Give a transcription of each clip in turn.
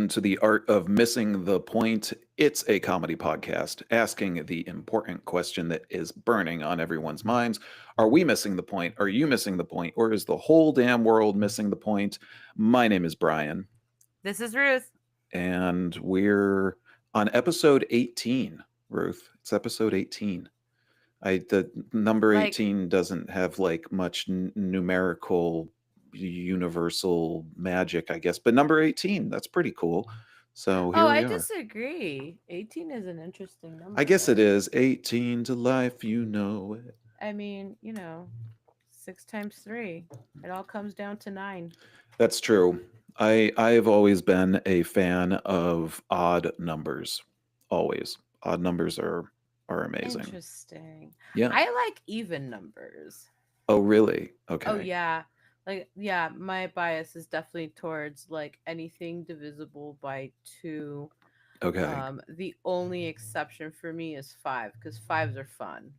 welcome to The Art of Missing the Point. It's a comedy podcast asking the important question that is burning on everyone's minds. Are we missing the point? Are you missing the point? Or is the whole damn world missing the point? My name is Brian, This is Ruth. and we're on episode 18, Ruth. It's episode 18. The number Like, 18 doesn't have like much numerical universal magic, I guess, but number 18, that's pretty cool. So here we I are. disagree. 18 is an interesting number. I guess it is 18 to life, you know it. I mean, 6 times 3. It all comes down to 9. That's true. I have always been a fan of odd numbers. Always. Odd numbers are amazing. Interesting. Yeah. I like even numbers. Oh, really? Okay. Oh, yeah. My bias is definitely towards like anything divisible by 2. Okay. The only exception for me is 5 because 5s are fun.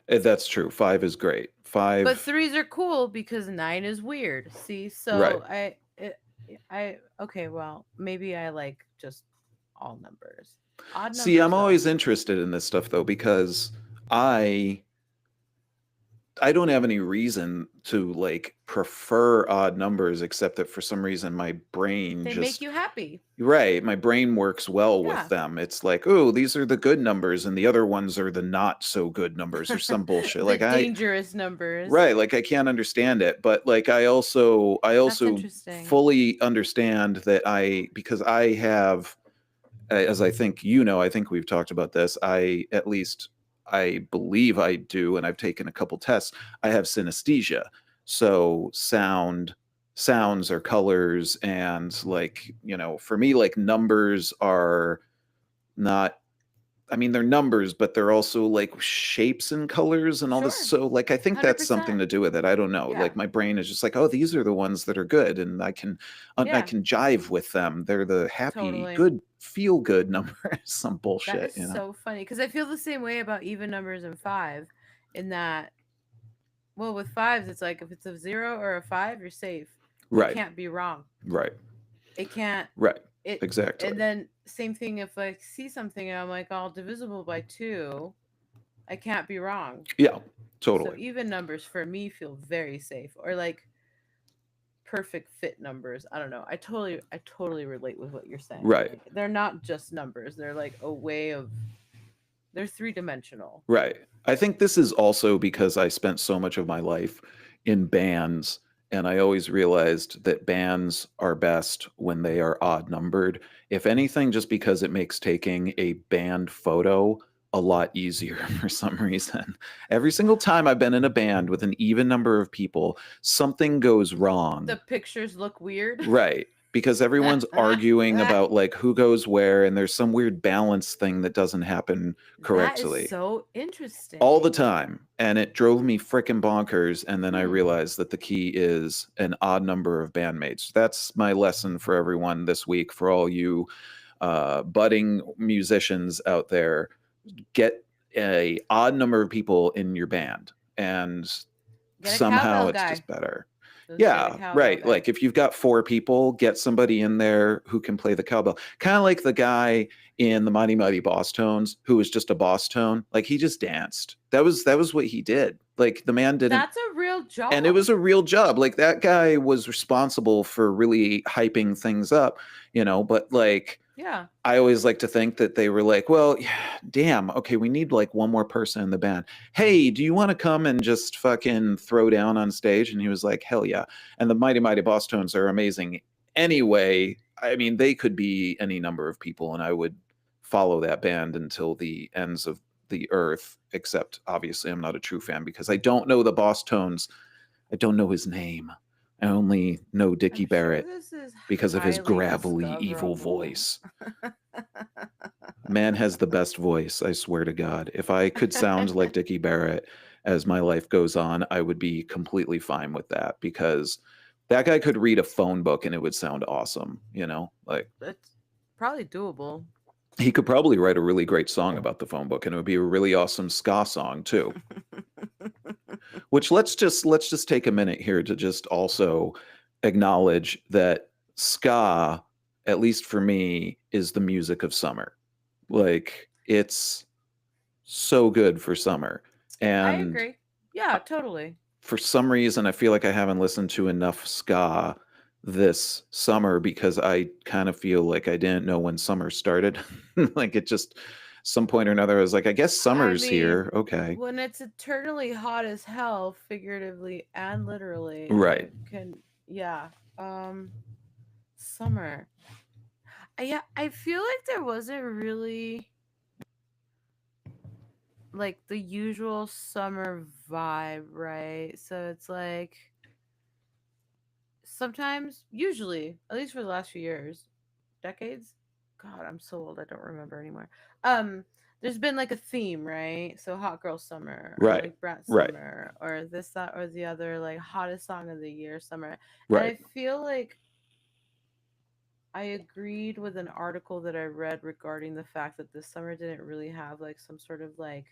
That's true. 5 is great. 5. But 3s are cool because 9 is weird. See, so Right. okay, well, maybe I like just all numbers. Odd See, numbers I'm though. always interested in this stuff though because I I don't have any reason to like prefer odd numbers except that for some reason my brain They make just you happy. right, my brain works well with Yeah. them. It's like, oh, these are the good numbers and the other ones are the not so good numbers or some bullshit. The Like dangerous numbers. right, like I can't understand it, but like I That's also interesting. fully understand that because I have as I think you know, I think we've talked about this. At least I believe I do, and I've taken a couple tests. I have synesthesia, so sounds or colors, and like for me, like numbers are not. I mean, they're numbers, but they're also like shapes and colors and all this. Sure. So, like, I think that's something 100%. to do with it. I don't know. Yeah. Like, my brain is just like, oh, these are the ones that are good, and I Yeah. can jive with them. They're the happy, Totally. good, feel good numbers. Some That bullshit, is so funny because I feel the same way about even numbers and 5 in that, well, with 5s, it's like if it's a 0 or a 5, you're safe. It Right, can't be wrong. right, It can't. right. It Exactly. And then same thing if I see something and I'm like, all divisible by 2, I can't be wrong. Yeah, So totally. even numbers for me feel very safe, or like perfect fit numbers. I don't know. I totally relate with what you're saying. Right, Like, they're not just numbers. They're like a way of, they're 3-dimensional. right. I think this is also because I spent so much of my life in bands, and I always realized that bands are best when they are odd numbered. If anything, just because it makes taking a band photo a lot easier for some reason. Every single time I've been in a band with an even number of people, something goes wrong. The pictures look weird. Right. Because everyone's arguing about like who goes where, and there's some weird balance thing that doesn't happen That is correctly so interesting. all the time, and it drove me frickin' bonkers. And then I Hmm. realized that the key is an odd number of bandmates. That's my lesson for everyone this week. For all you budding musicians out there, get a odd number of people in your band, and Get a somehow cowbell it's guy. just better. Just get a Yeah, cowbell right. guy. Like if you've got 4 people, get somebody in there who can play the cowbell. Kind of like the guy in the Mighty Mighty Boss Tones who was just a boss tone. Like he just danced. That was what he did. Like the man didn't, That's a real job. and it was a real job. Like that guy was responsible for really hyping things up, but like Yeah. I always like to think that they were like, well, yeah, damn, okay, we need like one more person in the band. Hey, do you want to come and just fucking throw down on stage? And he was like, hell yeah. And the Mighty Mighty Boss Tones are amazing. Anyway, I mean, they could be any number of people, and I would follow that band until the ends of the earth, except obviously I'm not a true fan because I don't know the Boss Tones. I don't know his name. I only know Dickie I'm sure Barrett this is because of his highly gravelly, evil discoverable. voice. Man has the best voice, I swear to God. If I could sound like Dickie Barrett as my life goes on, I would be completely fine with that because that guy could read a phone book and it would sound awesome, Like It's probably doable. he could probably write a really great song about the phone book, and it would be a really awesome ska song too. Which let's just take a minute here to just also acknowledge that ska at least for me, is the music of summer. Like, it's so good for summer. I And agree. Yeah, totally. for some reason, I feel like I haven't listened to enough ska this summer because I kind of feel like I didn't know when summer started. Like, it just, some point or another, I was like, I guess I summer's mean, here. Okay. when it's eternally hot as hell, figuratively and literally, Right. I can, yeah. Um, Summer. Yeah, I feel like there wasn't really like the usual summer vibe, right? So it's like sometimes, usually, at least for the last few years, decades. God, I'm so old, I don't remember anymore. Um, there's been like a theme, right? So hot girl summer, or Right. like brat Right. summer, or this, that, or the other, like hottest song of the year summer. And Right. I feel like I agreed with an article that I read regarding the fact that this summer didn't really have like some sort of like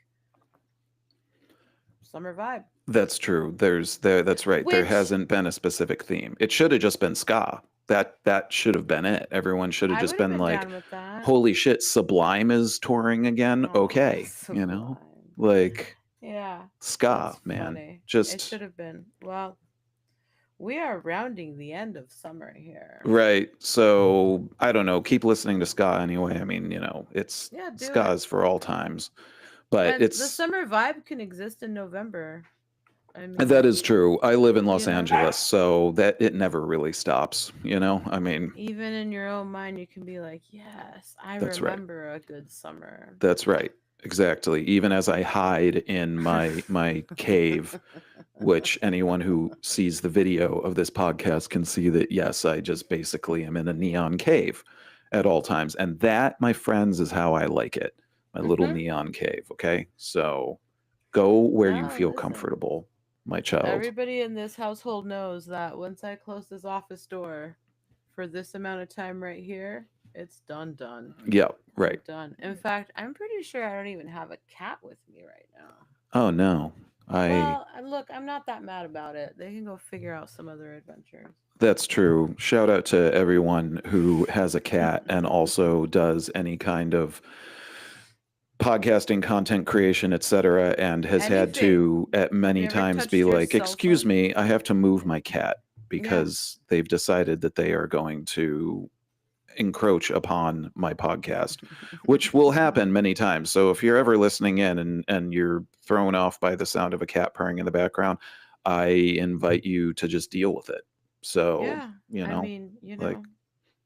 summer vibe. That's true. That's right. There Which hasn't been a specific theme. It should have just been ska. That should have been it. Everyone should have I just would have been been like, down with that. holy shit, Sublime is touring again. Oh, Okay. Sublime. Like Yeah, ska, that's man. funny. It Just should have been. Well, we are rounding the end of summer here. right. So I don't know. Keep listening to ska anyway. I mean, it's Yeah, do it. ska's for all times. But And the it's summer vibe can exist in November. I that is mean, true. I live in you Los know, Angeles, so that it never really stops, I mean, even in your own mind, you can be like, yes, I that's right. remember a good summer. That's right. Exactly. Even as I hide in my cave, which anyone who sees the video of this podcast can see that yes, I just basically am in a neon cave at all times. And that, my friends, is how I like it. My little Hmm. neon cave, okay? So go where you No, feel listen. comfortable, my child. Everybody in this household knows that once I close this office door for this amount of time right here, it's done, done. Yeah, I'm right. done. In fact, I'm pretty sure I don't even have a cat with me right now. Oh no. I Well, look, I'm not that mad about it. They can go figure out some other adventures. That's true. Shout out to everyone who has a cat and also does any kind of podcasting, content creation, etc., and has had Anything. to at Have you many ever times be touched your like, cell "Excuse phone? me, I have to move my cat Yeah. because they've decided that they are going to encroach upon my podcast," which will happen many times. So if you're ever listening in and you're thrown off by the sound of a cat purring in the background, I invite you to just deal with it. So, Yeah. I mean, like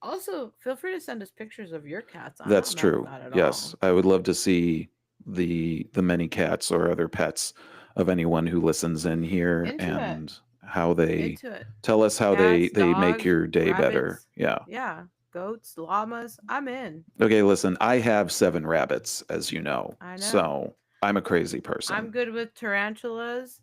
Also, feel free to send us pictures of your cats. I'm that's not mad at true. that at Yes, all. I would love to see the many cats or other pets of anyone who listens in here Into it. and how they Into it. tell us how Cats, they make dogs, your day better. rabbits. Yeah. Yeah. Goats, llamas. I'm in. Okay, listen, I have 7 rabbits, as you know. I know. So, I'm a crazy I'm person. good with tarantulas.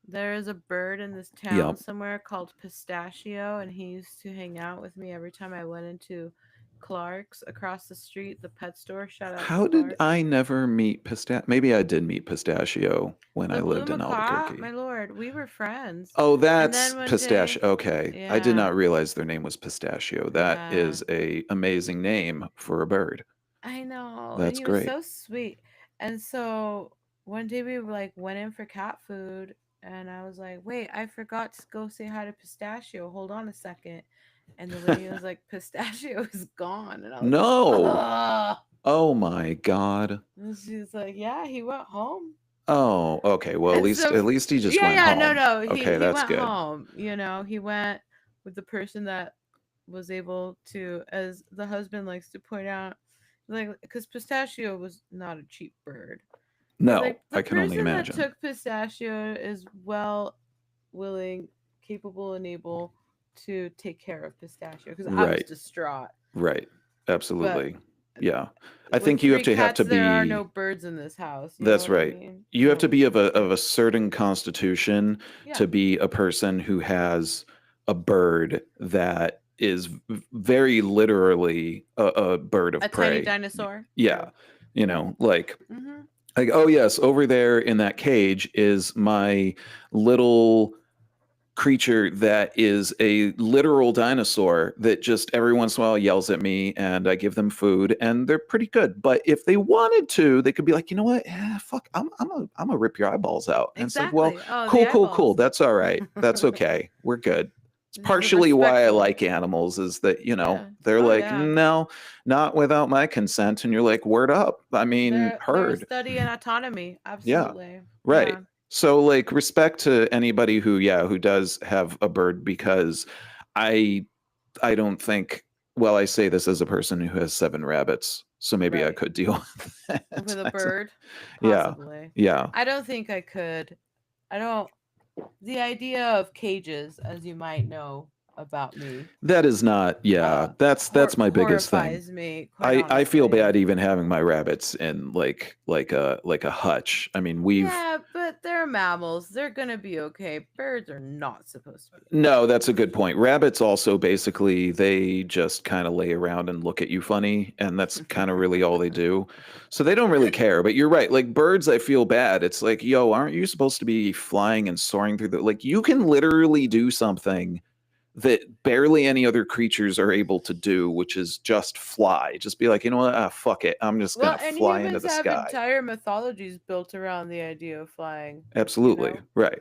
There is a bird in this town Yep. somewhere called Pistachio, and he used to hang out with me every time I went into Clark's across the street, the pet store. Shout out to How did Clark's. I never meet Pistachio? Maybe I did meet Pistachio when I The blue lived in macaw, my Albuquerque. lord, we were friends. Oh, And that's then one Pistachio. day, Okay. I did yeah, not realize their name was Pistachio. That yeah, is a amazing name for a bird. I know. And That's he was great. so sweet. And so one day we like went in for cat food, and I was like, wait, I forgot to go say hi to Pistachio. Hold on a second. And the lady was like, Pistachio is gone. And I was like, No. oh. Oh my God. And she's like, yeah, he went home. Oh, okay. Well, And so, at least he just yeah, went yeah, no, home. no, Okay, he that's went good. home. He went with the person that was able to, as the husband likes to point out, like, because Pistachio was not a cheap bird. No, Like, the I can only person that imagine. took Pistachio is willing, capable, and able to take care of Pistachio, because I was Right. distraught. Right. But Absolutely. Yeah. I with think you three have to cats, there are no be birds in this house. You know That's what I right. mean? You have to So, be of a certain constitution yeah, to be a person who has a bird that is very literally a bird a of tiny prey. dinosaur. Yeah. Like Mm-hmm. oh yes, over there in that cage is my little creature that is a literal dinosaur that just every once in a while yells at me, and I give them food, and they're pretty good. But if they wanted to, they could be like, you know what? Fuck, I'm gonna rip your eyeballs out. And it's like, well, Exactly. Oh, the cool. eyeballs. That's all right. That's okay. We're good. It's This is partially why I respectful. like animals is that, Yeah. they're Oh like, yeah. no, not without my consent. And you're like, word up. I mean, They're a heard. study in autonomy. Yeah. Absolutely. Right. Yeah. So like respect to anybody who does have a bird, because I I don't think, well, I say this as a person who has 7 rabbits, so maybe I Right. could deal with With a that. bird, Yeah. possibly. Yeah. I don't think I could. I don't. The idea of cages, as you might know about me, That is not, yeah, that's my biggest thing. horrifies me, quite I feel honestly. bad even having my rabbits in like a hutch. I mean, we've Yeah, but they're mammals. They're gonna be okay. Birds are not supposed to be okay. no, that's a good point. Rabbits also basically they just kind of lay around and look at you funny, and that's kind of really all they do. So they don't really care. But you're right. Like birds, I feel bad. It's like, yo, aren't you supposed to be flying and soaring through the like you can literally do something that barely any other creatures are able to do, which is just fly. Just be like, you know what? Fuck it. I'm just Well, gonna and fly into humans the have sky. entire mythologies built around the idea of flying, you Absolutely. know? Right.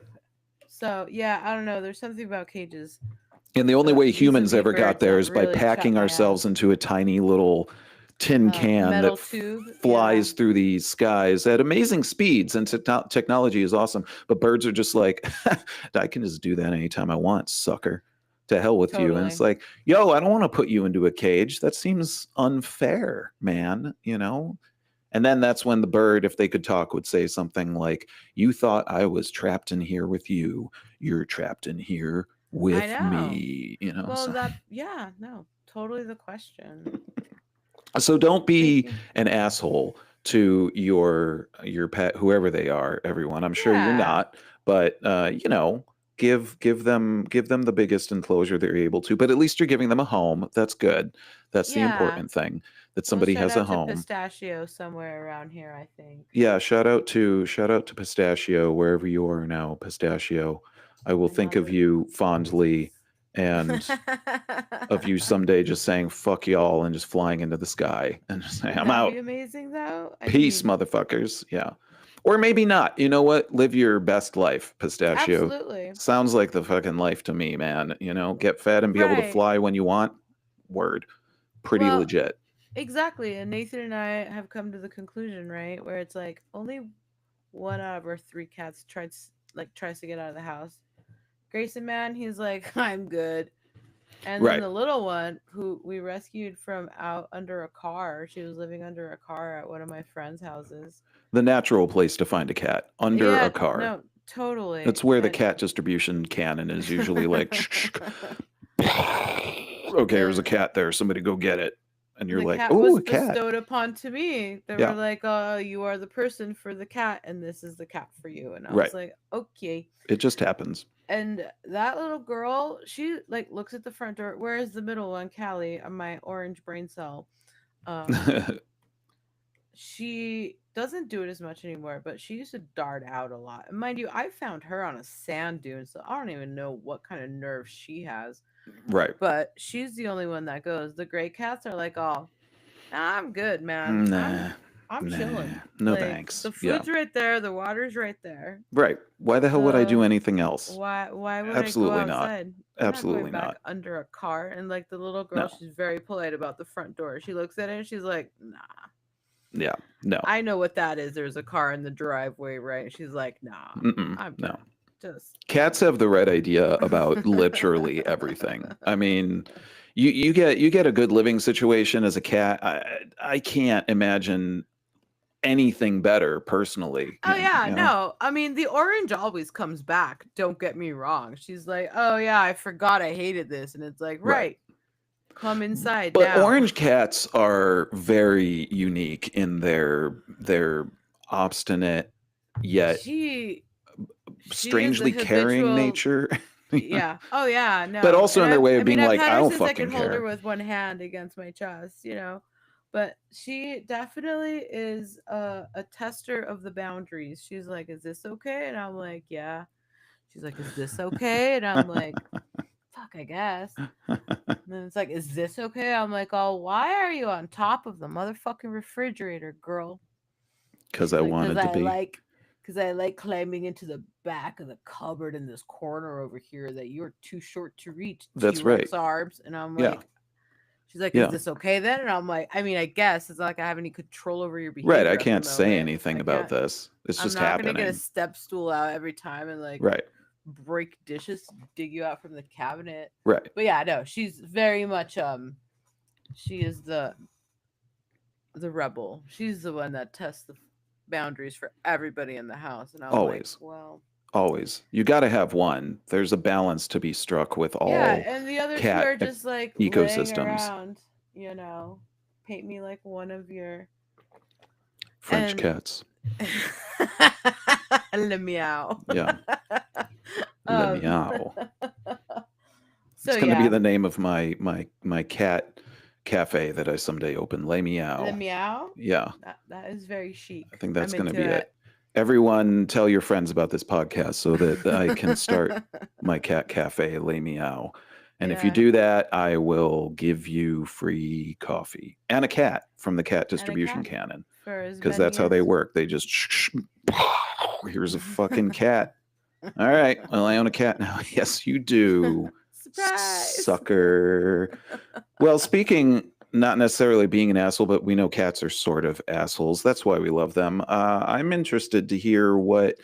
So, yeah, I don't know. There's something about cages And the only way humans vis-a-vis ever got birds there that is by really chat packing my ourselves ass. into a tiny little tin can that Metal tube, yeah. flies through the skies at amazing speeds. And technology is awesome. But birds are just like, I can just do that anytime I want, sucker. To hell with you. And it's Totally. like, yo, I don't want to put you into a cage. That seems unfair, man. And then that's when the bird, if they could talk, would say something like, you thought I was trapped in here with you. You're trapped in here I with know. me. Well, So, yeah, no, totally the question. so don't be Speaking, an asshole to your pet, whoever they are, everyone. I'm sure you're yeah, not, but give them the biggest enclosure that you're able to. But at least you're giving them a home. That's good. That's the yeah. important thing, that Well, somebody shout has a out to home. Pistachio somewhere around here, I think. Yeah, shout out to Pistachio, wherever you are now, Pistachio. I will I think love of it. you fondly, and of you someday just saying fuck y'all and just flying into the sky and just saying, Wouldn't I'm that be out. amazing, though? I Peace, mean, motherfuckers. Yeah. Or maybe not. You know what? Live your best life, Pistachio. absolutely. Sounds like the fucking life to me, man. Get fed and be able to Right. fly when you want. Word. Pretty Well, legit. exactly. And Nathan and I have come to the conclusion, right, where it's like only one out of our three cats tries to get out of the house. Grayson, man, he's like, I'm good. And then Right. the little one, who we rescued from out under a car, she was living under a car at one of my friend's houses. The natural place to find a cat, under a Yeah, car. no, totally. That's where the And cat distribution cannon is usually like, okay, there's a the cat there. Somebody go get it. And you're the like, cat oh, was a cat. bestowed upon to me. They were Yeah, like, "Oh, you are the person for the cat, and this is the cat for you." And I was right. like, "Okay." It just happens. And that little girl, she like looks at the front door. Where is the middle one, Callie, my orange brain cell? Um, she doesn't do it as much anymore, but she used to dart out a lot. And mind you, I found her on a sand dune, so I don't even know what kind of nerve she has. Right. But she's the only one that goes. The gray cats are like, "Oh, nah, I'm good, man. Nah, I'm nah, chilling. no Like thanks. the Yeah, food's right there, the water's right there. right. Why the hell would I do So anything else? why would I go Absolutely not. outside? I'm not going Absolutely back not. under a car." And like the little girl, No. she's very polite about the front door. She looks at it and she's like, "Nah, Yeah. No. I know what that is. There's a car in the driveway, right?" And she's like, "Nah, Mm-mm. I'm No. good. Just Cats have the right idea about literally everything. I mean, you get a good living situation as a cat. I can't imagine anything better personally. Oh yeah, You know? no. I mean, the orange always comes back. Don't get me wrong. She's like, "Oh yeah, I forgot I hated this," and it's like, Right. right, come inside But now. orange cats are very unique in their obstinate yet She is a strangely caring habitual. nature. Yeah. Oh yeah, But no. also And in their way I of mean, being I've like, had I her don't since I could fucking hold her care. with one hand against my chest. But she definitely is a tester of the boundaries. She's like, "Is this okay?" And I'm like, "Yeah." She's like, "Is this okay?" And I'm like, "Fuck, I guess." And then it's like, "Is this okay?" I'm like, "Oh, why are you on top of the motherfucking refrigerator, girl?" Because She's I like, wanted to be. Cause I like climbing into the back of the cupboard in this corner over here that you're too short to reach, That's right. T-Rex arms." And I'm Yeah. like, she's like, "Is Yeah. this okay then?" And I'm like, I mean, I guess it's not like I have any control over your Right. I behavior at the can't say moment. anything I about can't, this. It's I'm just not gonna get a happening. step stool out every time and like Right. break dishes to dig you out from the cabinet. Right. But yeah, no, she's very much she is the rebel. She's the one that tests the boundaries for everybody in the house. And I'm like, Always. well, Always. You got to have one. There's a balance to be struck with yeah. all And the other two cat are just like laying ecosystems. around, you know, paint me like one of your. French And cats. le meow. Yeah. Le um, meow. so It's going to be yeah, the name of my cat cafe that I someday open. Le le meow. meow. Yeah. That is very I chic. think that's I'm going to into be it. it. Everyone tell your friends about this podcast so that I can start my cat cafe, Le Meow. And if you Yeah, do that, I will give you free coffee and a cat from the cat and a distribution cat cannon for as because many that's how they as. work. They just, here's a fucking cat. All right. Well, I own a cat now. Yes, you do. Surprise. Sucker. Well, speaking not necessarily being an asshole, but we know cats are sort of assholes. That's why we love them. I'm interested to hear what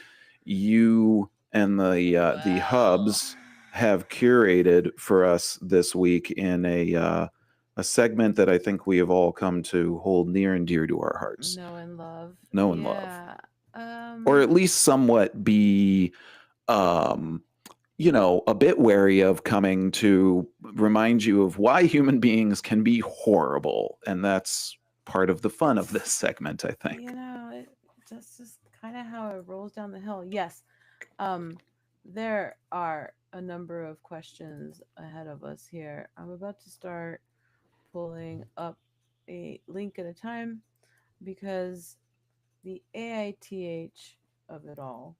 you and the Well, hubs have curated for us this week in a segment that I think we have all come to hold near and dear to our hearts. know and love. Know and love, Yeah. or at least somewhat be um, a bit wary of coming to remind you of why human beings can be horrible. And that's part of the fun of this segment, I think. That's just kind of how it rolls down the hill. Yes. Um, there are a number of questions ahead of us here. I'm about to start pulling up a link at a time because the AITH of it all.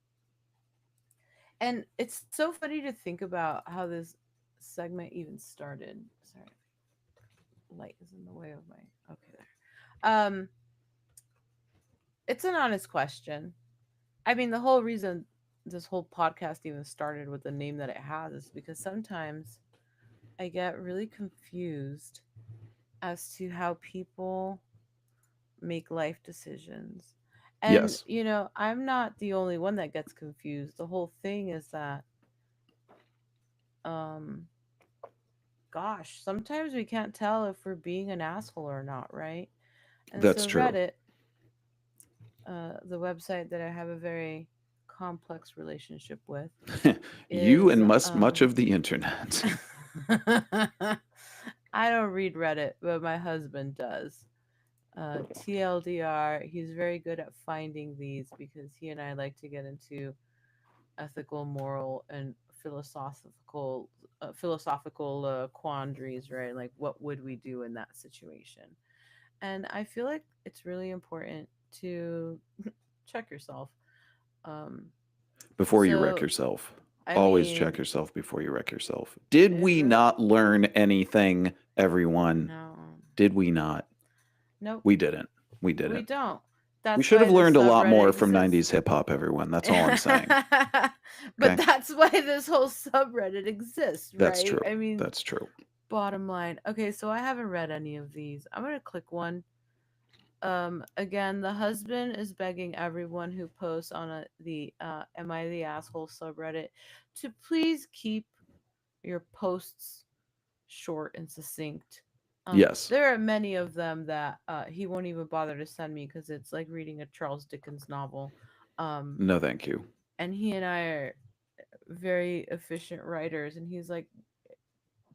And it's so funny to think about how this segment even started. Sorry, light is in the way of my. Okay, there. It's an honest question. I mean, the whole reason this whole podcast even started with the name that it has is because sometimes I get really confused as to how people make life decisions. And, Yes, I'm not the only one that gets confused. The whole thing is that, um, gosh, sometimes we can't tell if we're being an asshole or not, right? And that's so true. Reddit, the website that I have a very complex relationship with, You is and much of the internet. I don't read Reddit, but my husband does. TLDR, he's very good at finding these because he and I like to get into ethical, moral, and philosophical quandaries, right? Like, what would we do in that situation? And I feel like it's really important to check yourself. Um, Before you wreck so, yourself. I Always check mean, yourself before you wreck yourself. Did it we really, not learn anything, everyone? no, Did we not? nope, We didn't. We we didn't. don't. We That's should why have this learned a lot subreddit more from exists. 90s hip hop, everyone. That's all I'm saying. But Okay? that's why this whole subreddit exists, That's right? true. I mean, That's true. bottom line. Okay, so I haven't read any of these. I'm going to click one. Again, the husband is begging everyone who posts on the Am I the Asshole subreddit to please keep your posts short and succinct. Yes. There are many of them that he won't even bother to send me because it's like reading a Charles Dickens novel. Um, No, thank you. and he and I are very efficient writers, and he's like,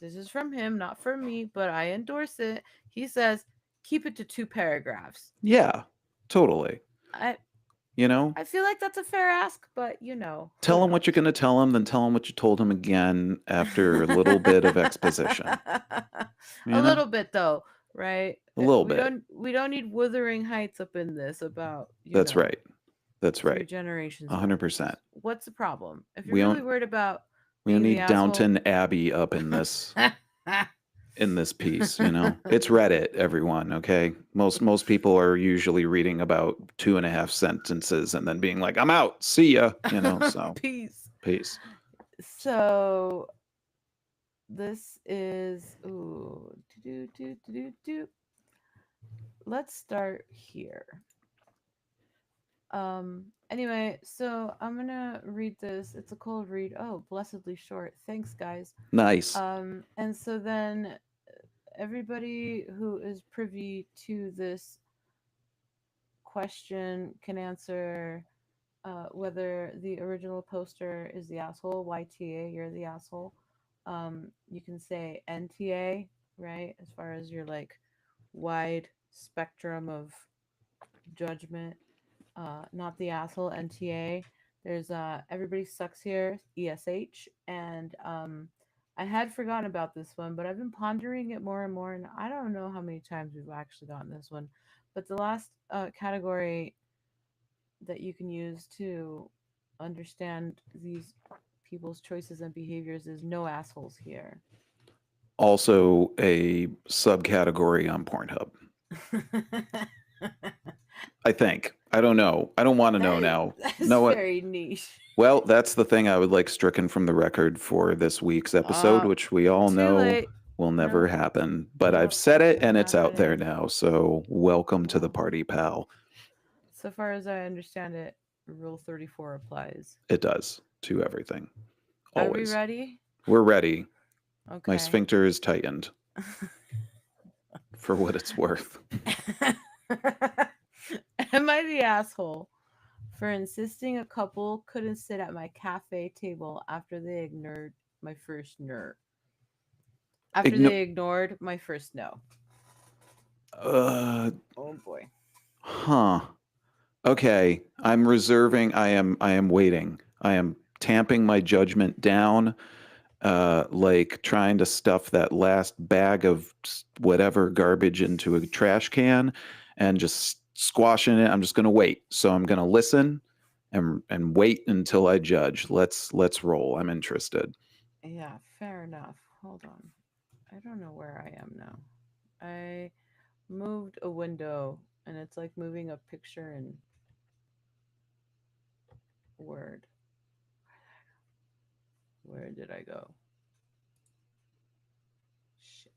"This is from him, not from me, but I endorse it." He says, "Keep it to 2 paragraphs." Yeah, totally. I You know, I feel like that's a fair ask, but who tell him what you're knows? going to tell him, then tell him what you told him again after a little bit of exposition. A You know, little bit though, right? a little We bit. don't need Wuthering Heights up in this about That's right. That's through right. generations. 100%. What's the problem? If you're We really don't worried about we don't being the need asshole, Downton Abbey up in this piece, you know. It's Reddit, everyone, okay? Most people are usually reading about 2.5 sentences and then being like, I'm out. See ya. So peace. peace. So this is let's start here. Anyway, so I'm gonna read this. It's a cold read. Oh, blessedly short. Thanks, guys. Nice. And so then everybody who is privy to this question can answer whether the original poster is the asshole, YTA, you're the asshole. You can say NTA, right? As far as your like wide spectrum of judgment. Not the asshole, NTA. There's Everybody Sucks Here, ESH, and I had forgotten about this one, but I've been pondering it more and more, and I don't know how many times we've actually gotten this one. But the last category that you can use to understand these people's choices and behaviors is no assholes here. Also a subcategory on Pornhub. I think. I don't know. I don't want to know now. That's Know what? very niche. Well, that's the thing I would like stricken from the record for this week's episode, which we all Too know late. will never Nope. happen. But Nope, I've said it's it not and it's out there happening. now. So welcome to the Wow. party, pal. So far as I understand it, Rule 34 applies. It does to everything. Are we Always. ready? We're ready. Okay. My sphincter is tightened for what it's worth. Am I the asshole for insisting a couple couldn't sit at my cafe table after they ignored my first no? After they ignored my first no. Oh boy. Huh. Okay. I'm reserving. I am waiting. I am tamping my judgment down. Like trying to stuff that last bag of whatever garbage into a trash can and just squashing it. I'm just gonna wait. So I'm gonna listen and wait until I judge. Let's roll. I'm interested. Yeah, fair enough. Hold on. I don't know where I am now. I moved a window and it's like moving a picture in Word. Where did I go? Shit.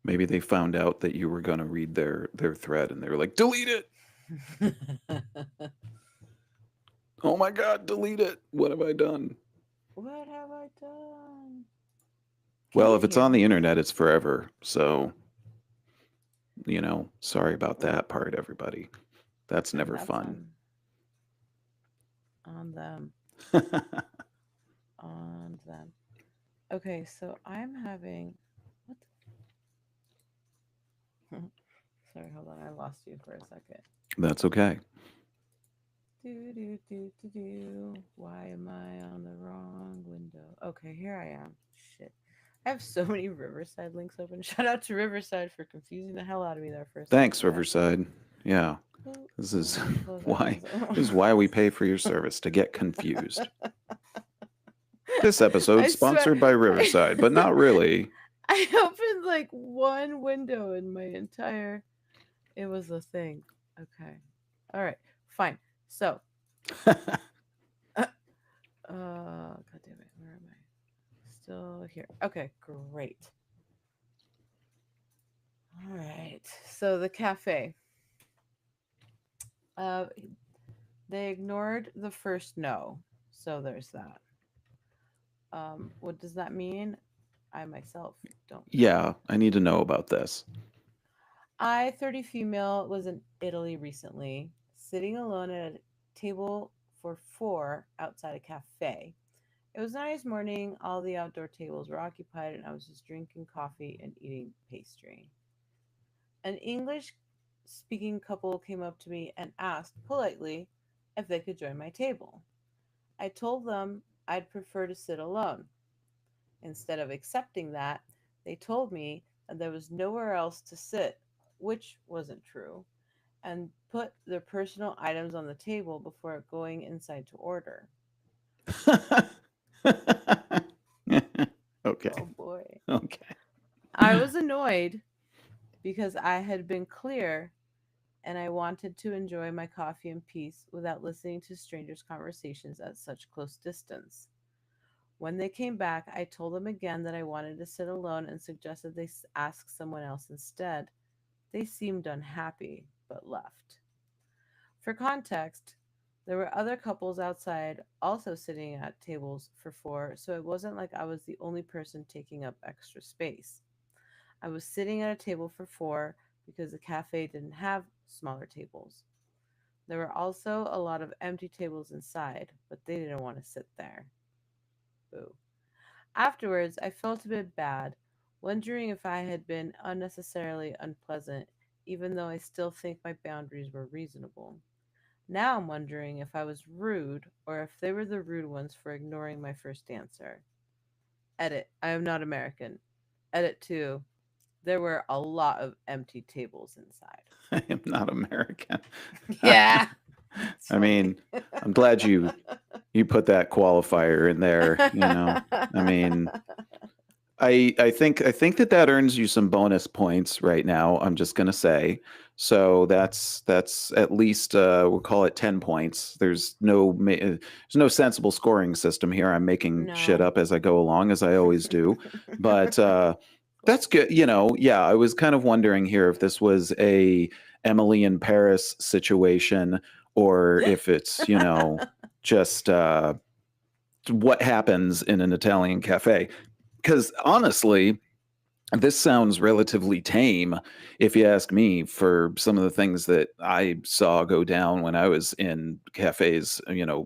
Maybe they found out that you were gonna read their thread and they were like, delete it. Oh my god, delete it. What have I done? What have I done? Well, if it's on the internet, it's forever. So, sorry about that part, everybody. That's never fun. On them. On them. Okay, so I'm having what? Sorry, hold on. I lost you for a second. That's okay. Why am I on the wrong window? Okay, here I am. Shit. I have so many Riverside links open. Shout out to Riverside for confusing the hell out of me there for a second. Thanks, Riverside. Yeah. This is why we pay for your service, to get confused. This episode sponsored by Riverside, but not really. I opened like one window in my entire. It was a thing. Okay. All right. Fine. So. God damn it. Where am I? Still here. Okay. Great. All right. So the cafe. They ignored the first no. So there's that. What does that mean? I myself don't know. Yeah, I need to know about this. I, 30 female, was in Italy recently, sitting alone at a table for four outside a cafe. It was a nice morning. All the outdoor tables were occupied, and I was just drinking coffee and eating pastry. An English speaking couple came up to me and asked politely if they could join my table. I told them I'd prefer to sit alone. Instead of accepting that, they told me that there was nowhere else to sit, which wasn't true, and put their personal items on the table before going inside to order. Okay. Oh boy. Okay. I was annoyed because I had been clear and I wanted to enjoy my coffee in peace without listening to strangers' conversations at such close distance. When they came back, I told them again that I wanted to sit alone and suggested they ask someone else instead. They seemed unhappy, but left. For context, there were other couples outside also sitting at tables for four, so it wasn't like I was the only person taking up extra space. I was sitting at a table for four because the cafe didn't have smaller tables. There were also a lot of empty tables inside, but they didn't want to sit there. Boo. Afterwards, I felt a bit bad, wondering if I had been unnecessarily unpleasant, even though I still think my boundaries were reasonable. Now I'm wondering if I was rude or if they were the rude ones for ignoring my first answer. Edit. I am not American. Edit 2. There were a lot of empty tables inside. I am not American. Yeah. It's I funny. mean, I'm glad you put that qualifier in there, you know. I mean, I think that earns you some bonus points right now. I'm just gonna say, so that's at least we'll call it 10 points. There's no sensible scoring system here. I'm making shit No. up as I go along, as I always do. But that's good. You know, yeah. I was kind of wondering here if this was a Emily in Paris situation, or if it's just what happens in an Italian cafe. Because honestly, this sounds relatively tame, if you ask me, for some of the things that I saw go down when I was in cafes,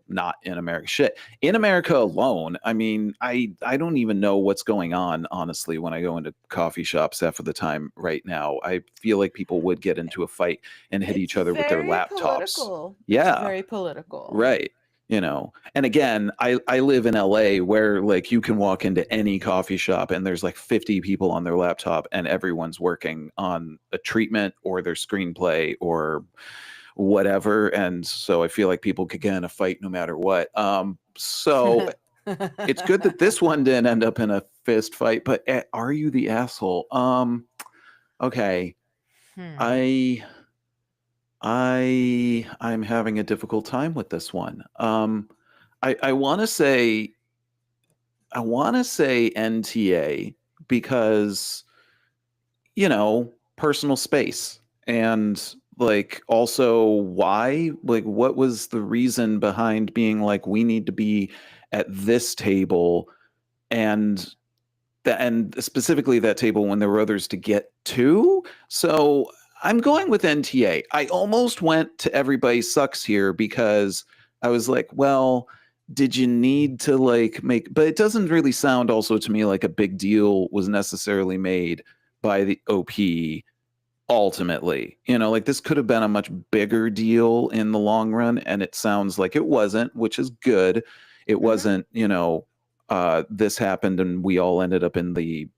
not in America. Shit. In America alone, I mean, I don't even know what's going on, honestly, when I go into coffee shops half of the time right now. I feel like people would get into a fight and hit It's each other with their very laptops. political. It's Yeah, very political. right. And again, I live in LA, where like you can walk into any coffee shop and there's like 50 people on their laptop and everyone's working on a treatment or their screenplay or whatever. And so I feel like people could get in a fight no matter what. So it's good that this one didn't end up in a fist fight, but are you the asshole? Okay. Hmm. I I'm having a difficult time with this one. I want to say NTA, because personal space, and like also why, like what was the reason behind being like we need to be at this table, and and specifically that table when there were others to get to. So I'm going with NTA. I almost went to Everybody Sucks here because I was like, well, did you need to like make, but it doesn't really sound also to me like a big deal was necessarily made by the OP ultimately. Like this could have been a much bigger deal in the long run, and it sounds like it wasn't, which is good. It Hmm. wasn't, this happened and we all ended up in the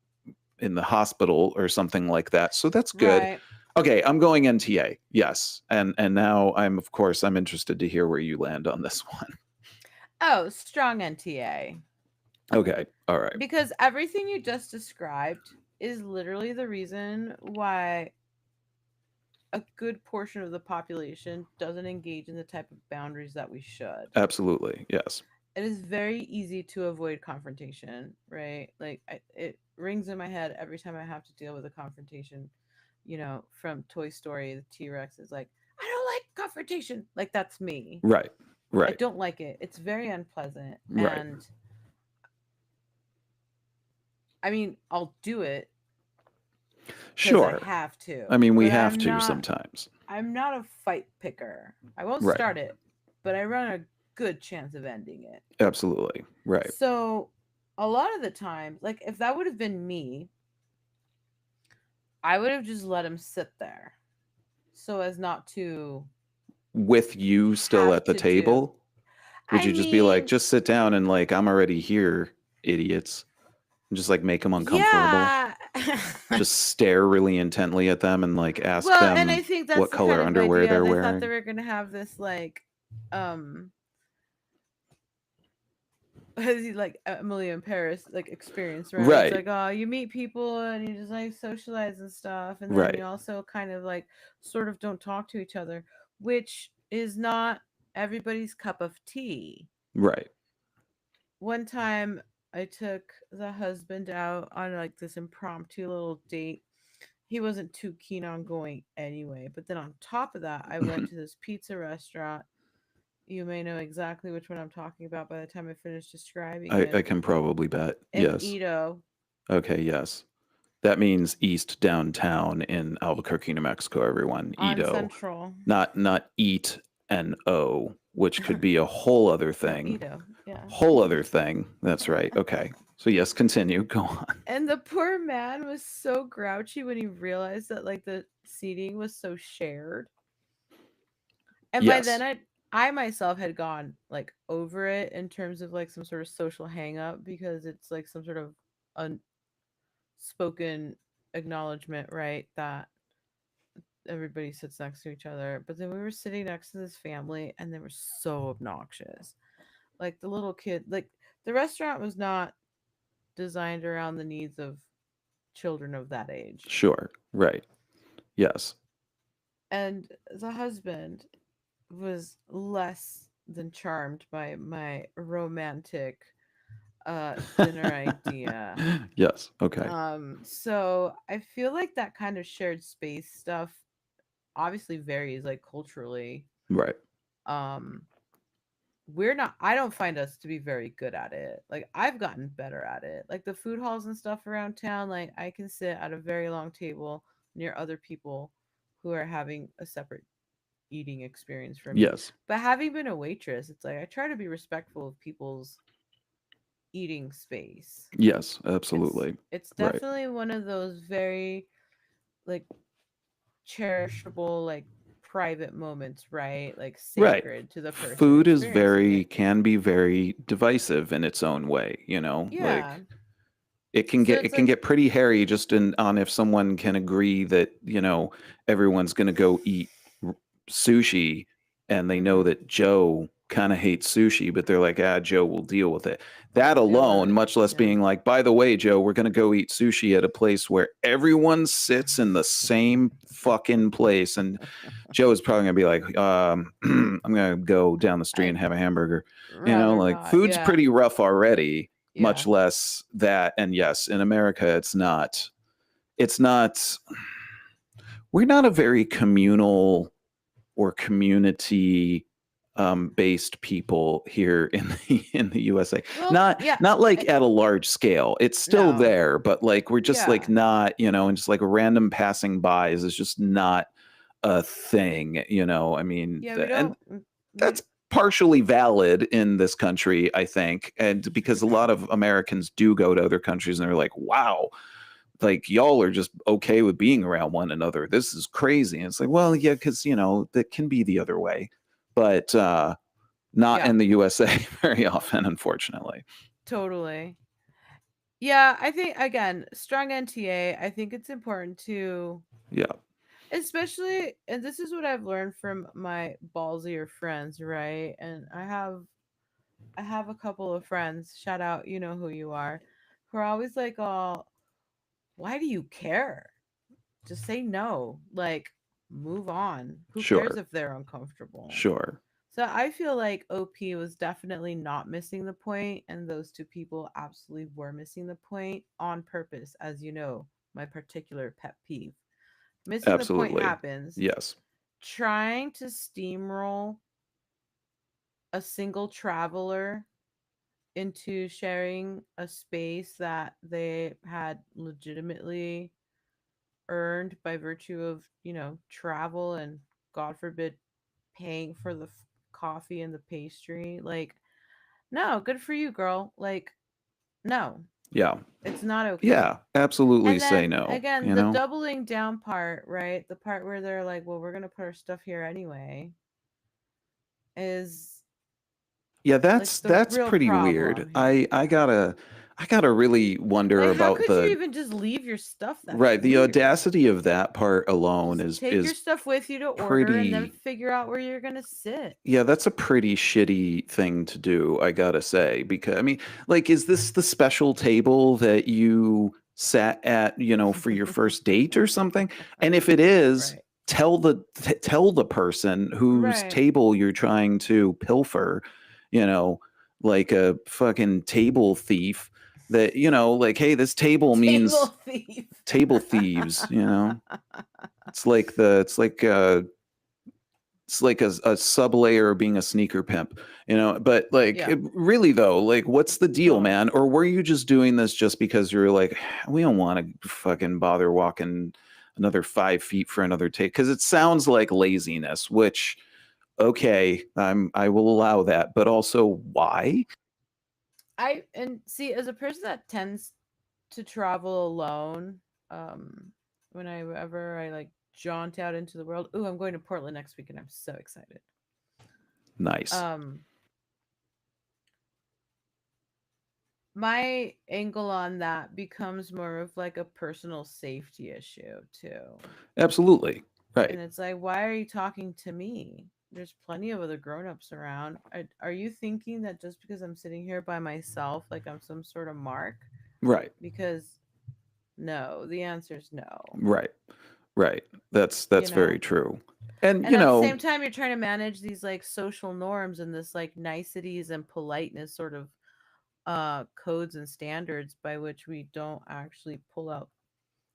hospital or something like that. So that's good. Right. Okay, I'm going NTA. Yes. And now I'm interested to hear where you land on this one. Oh, strong NTA. Okay. All right. Because everything you just described is literally the reason why a good portion of the population doesn't engage in the type of boundaries that we should. Absolutely. Yes. It is very easy to avoid confrontation, right? Like it rings in my head every time I have to deal with a confrontation. From Toy Story, the T Rex is like, I don't like confrontation. Like that's me. Right. I Right. don't like it. It's very unpleasant, Right. and I mean, I'll do it because I Sure. have I to, mean, we but have to sometimes. I'm not a fight picker. I won't Right. start it, but I run a good chance of ending it. Absolutely. Right. So a lot of the times, like if that would have been me, I would have just let him sit there so as not to With you still have at the to do. table, would I you just be like, mean, just sit down and like, I'm already here, idiots? And just like make them uncomfortable? yeah. Just stare really intently at them and like ask Well, and I them think what that's the kind color of underwear idea they're they thought they wearing? were gonna have this um like Emily in Paris like experience, right? It's Right. like, oh, you meet people and you just like socialize and stuff, and then you Right. also kind of like sort of don't talk to each other, which is not everybody's cup of tea. Right. One time I took the husband out on like this impromptu little date. He wasn't too keen on going anyway, but then on top of that, I went to this pizza restaurant. You may know exactly which one I'm talking about by the time I finish describing I it. can probably bet. In Yes. Edo, Okay, yes. That means east downtown in Albuquerque, New Mexico, everyone. on Edo. Central. Not eat and O, which could be a whole other No, thing. Edo. Yeah. Whole other thing. That's right. Okay. So yes, continue. Go on. And the poor man was so grouchy when he realized that like the seating was so shared. And by then Yes. I myself had gone like over it in terms of like some sort of social hang up because it's like some sort of unspoken acknowledgement, right? That everybody sits next to each other. But then we were sitting next to this family and they were so obnoxious. Like the little kid, like the restaurant was not designed around the needs of children of that age. Sure. Right. Yes. And the husband was less than charmed by my romantic dinner idea. Yes. Okay. So I feel like that kind of shared space stuff obviously varies like culturally. Right. Um we're not I don't find us to be very good at it. Like I've gotten better at it. Like the food halls and stuff around town, like I can sit at a very long table near other people who are having a separate eating experience from me. Yes. But having been a waitress, it's like I try to be respectful of people's eating space. Yes. It's Absolutely. it's Right. definitely one of those very like cherishable like private moments, right? Like Right. sacred to the person Food is experiencing very it. can be very divisive in its own way, Yeah. like it can So get it's it can like get pretty hairy just in on if someone can agree that, everyone's going to go eat r- sushi and they know mhm, that Joe kind of hates sushi, but they're like, Joe will deal with it. That I'll deal with alone, it. much less Yeah. being like, by the way, Joe, we're going to go eat sushi at a place where everyone sits in the same fucking place. And Joe is probably going to be like, I'm going to go down the street and I'd have a hamburger. rather Like not. food's Yeah. pretty rough already, much Yeah. less that. And yes, in America, it's not, we're not a very communal or community based people here in the USA. Well, Not yeah. not like I, at a large scale. It's still no. there, but like we're just like Yeah. not, and just like random passing bys is just not a thing. I mean, Yeah, we and don't that's we partially valid in this country, I think, and because a lot of Americans do go to other countries and they're like, wow, like y'all are just okay with being around one another. This is crazy. And it's like, well, yeah, because that can be the other way, but not yeah, in the USA very often, unfortunately. totally. Yeah, I think again, strong NTA, I think it's important to Yeah, especially and this is what I've learned from my ballsier friends, right? And I have a couple of friends, shout out, you know who you are, who are always like, "Oh, why do you care? Just say no. Like move on. Who cares sure, if they're uncomfortable?" sure, So I feel like OP was definitely not missing the point, and those two people absolutely were missing the point on purpose, as you know, my particular pet peeve. Missing the point absolutely, happens. yes, Trying to steamroll a single traveler into sharing a space that they had legitimately earned by virtue of, travel and God forbid paying for the coffee and the pastry. Like, no, good for you, girl. Like, no, Yeah. it's not Yeah, okay. absolutely And say then no, again, you the know? doubling down part, right? The part where they're like, well, we're going to put our stuff here anyway, is Yeah, like the that's real pretty weird. problem here. I gotta really wonder Like, how about could you the even just leave your stuff? That's right, the weird. audacity of that part alone Just take your is stuff with you to order and then pretty. figure out where you're going to sit. Yeah, that's a pretty shitty thing to do, I gotta say. Because I mean, like, is this the special table that you sat at, for your first date or something? And if it is, Right. tell the person whose Right. table you're trying to pilfer, you know, like a fucking table thief. That like, hey, this table Table means thief. table thieves. It's like a sub layer of being a sneaker pimp, but like Yeah, really though, like what's the deal, totally. man? Or were you just doing this just because you're like, we don't want to fucking bother walking another 5 feet for another take? Because it sounds like laziness, which okay, I will allow that, but also why? And see, as a person that tends to travel alone, um, whenever I like jaunt out into the world. Ooh, I'm going to Portland next week and I'm so excited. Nice. Um, my angle on that becomes more of like a personal safety issue too. Absolutely. And Right. it's like, why are you talking to me? There's plenty of other grown-ups around. Are you thinking that just because I'm sitting here by myself, like I'm some sort of mark? Right. Because no, the answer is no. Right. Right. You That's very know? true. And And at the same time, you're trying to manage these like social norms and this like niceties and politeness sort of codes and standards by which we don't actually pull out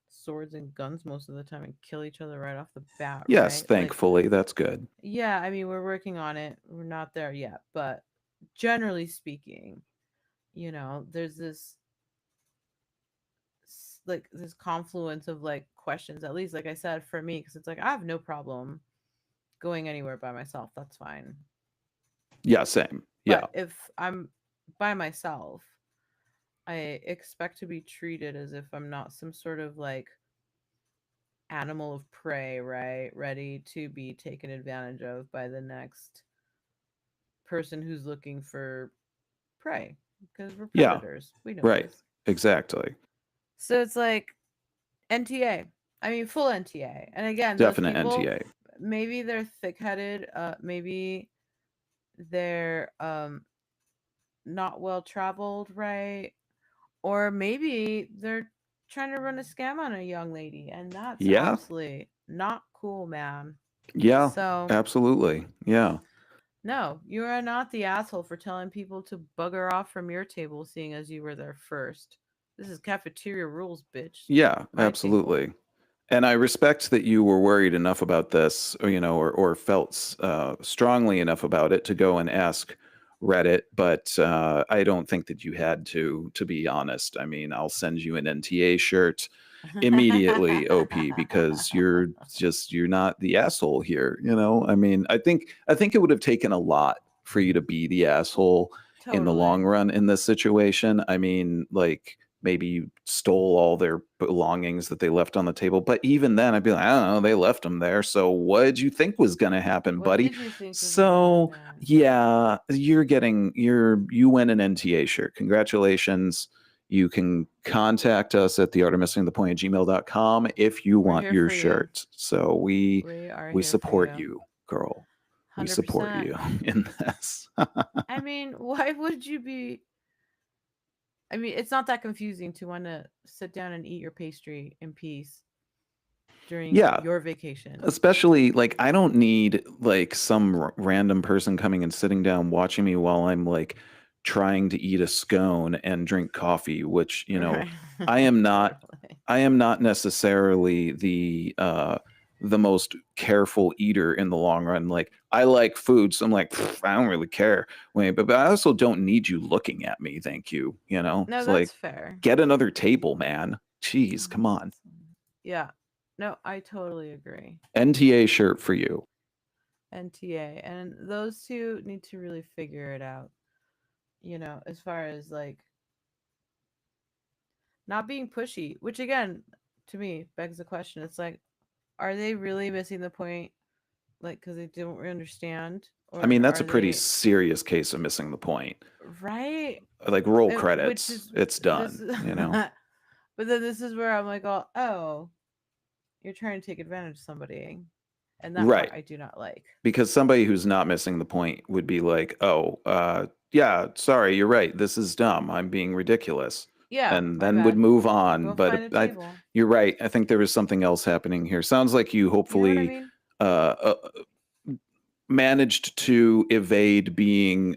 swords and guns most of the time and kill each other right off the bat, yes, right? Like, thankfully, that's good. yeah, I mean, we're working on it. We're not there yet, but generally speaking, there's like this confluence of like questions, at least like I said for me, because it's like I have no problem going anywhere by myself. That's fine. Yeah, same. Yeah. But if I'm by myself, I expect to be treated as if I'm not some sort of like animal of prey, right? Ready to be taken advantage of by the next person who's looking for prey because we're Yeah. predators. We know Right. this. Exactly. So it's like NTA. I mean, full NTA. And again, those Definite people, NTA. maybe they're thick-headed. Maybe they're not well traveled, right? Or maybe they're trying to run a scam on a young lady, and that's Yeah. absolutely not cool, man. Yeah. So, Absolutely. Yeah. no, you are not the asshole for telling people to bugger off from your table, seeing as you were there first. This is cafeteria rules, bitch. Yeah. My table. Absolutely. And I respect that you were worried enough about this, or felt strongly enough about it to go and ask Reddit. But I don't think that you had to be honest. I mean, I'll send you an NTA shirt immediately, OP, because you're not the asshole here. I mean, I think it would have taken a lot for you to be the asshole in the long Totally. run in this situation. I mean, like maybe you stole all their belongings that they left on the table. But even then, I'd be like, I don't know, they left them there. So what did you think was going to happen, What buddy? did you think was gonna So happen? yeah, you win an NTA shirt. Congratulations. You can contact us at theartofmissingthepoint@gmail.com if you We're want here your for you. shirt. So we We are we here for support you. you, girl. We support 100%. you in this. I mean, why would you be? I mean, it's not that confusing to want to sit down and eat your pastry in peace during Yeah, your vacation. especially like I don't need like some random person coming and sitting down watching me while I'm like trying to eat a scone and drink coffee, which, Right. I am not Totally. I am not necessarily the most careful eater in the long run. Like I like food, so I'm like, I don't really care. Wait, but I also don't need you looking at me, thank you. No, It's like that's fair. get another table, man. Jeez, come on. Yeah. No, I totally agree. NTA shirt for you. NTA, and those two need to really figure it out. As far as like not being pushy, which again, to me, begs the question. It's like, are they really missing the point, like, because they don't really understand, I or mean, that's are a pretty they serious case of missing the point. right? Like roll Which credits, is it's this, done, you know? but then this is where I'm like, oh, you're trying to take advantage of somebody, and that part Right. I do not like. Because somebody who's not missing the point would be like, "Oh, yeah, sorry, you're right. This is dumb. I'm being ridiculous." Yeah, And my then would bad. move on. Go find a But table. you're right. I think there was something else happening here. Sounds like you You know what I hopefully mean? uh, uh, managed to evade being,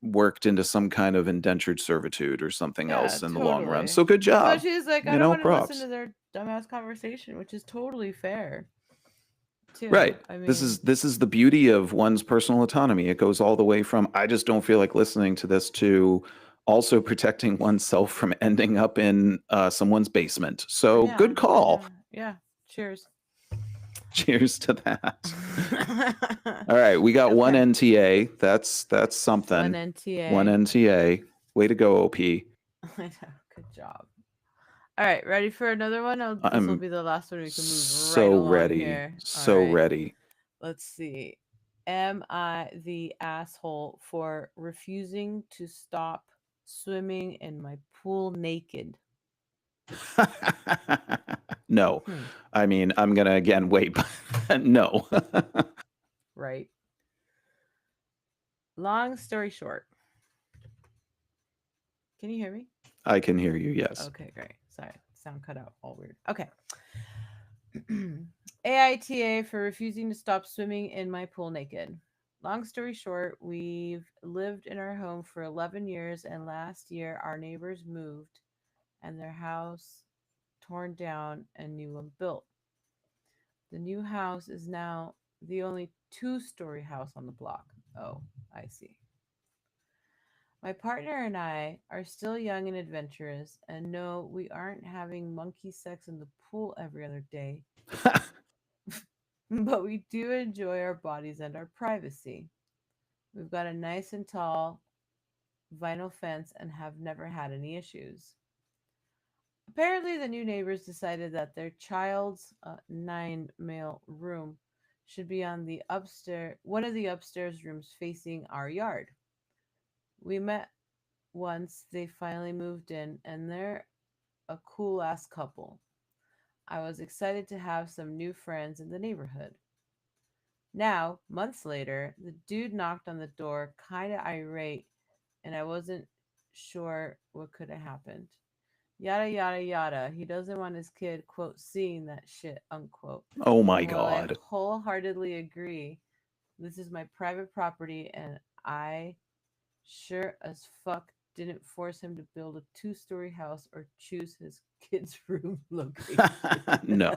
worked into some kind of indentured servitude or something Yeah, else in the long run. totally. So good But job. she's like, I don't want to listen Props. to their dumbass conversation, which is totally fair, too. Right. I This mean, is this is the beauty of one's personal autonomy. It goes all the way from I just don't feel like listening to this to also protecting oneself from ending up in someone's basement. So yeah, good call. yeah. Cheers. Cheers to that. All right, we got one Okay. NTA. That's something. One NTA. One NTA. Way to go, OP. I know. Good job. All right, ready for another one? Oh, this will I'm be the last one. We can move right so along ready. here. All So right. ready. Let's see. Am I the asshole for refusing to stop swimming in my pool naked? No. Hmm. I mean, I'm going to again wait. No. Right. Long story short. Can you hear me? I can hear you, yes. Okay, great. Sorry, sound cut out all weird. Okay. AITA for refusing to stop swimming in my pool naked. Long story short, we've lived in our home for 11 years, and last year our neighbors moved and their house torn down and new one built. The new house is now the only two-story house on the block. Oh, I see. My partner and I are still young and adventurous, and no, we aren't having monkey sex in the pool every other day, but we do enjoy our bodies and our privacy. We've got a nice and tall vinyl fence and have never had any issues. Apparently, the new neighbors decided that their child's nine male room should be on the upstairs, one of the upstairs rooms facing our yard. We met once they finally moved in, and they're a cool ass couple. I was excited to have some new friends in the neighborhood. Now, months later, the dude knocked on the door, kind of irate, and I wasn't sure what could have happened. Yada, yada, yada. He doesn't want his kid, quote, seeing that shit, unquote. Oh my And while I God. wholeheartedly agree, this is my private property, and I sure as fuck didn't force him to build a two-story house or choose his kid's room location. No.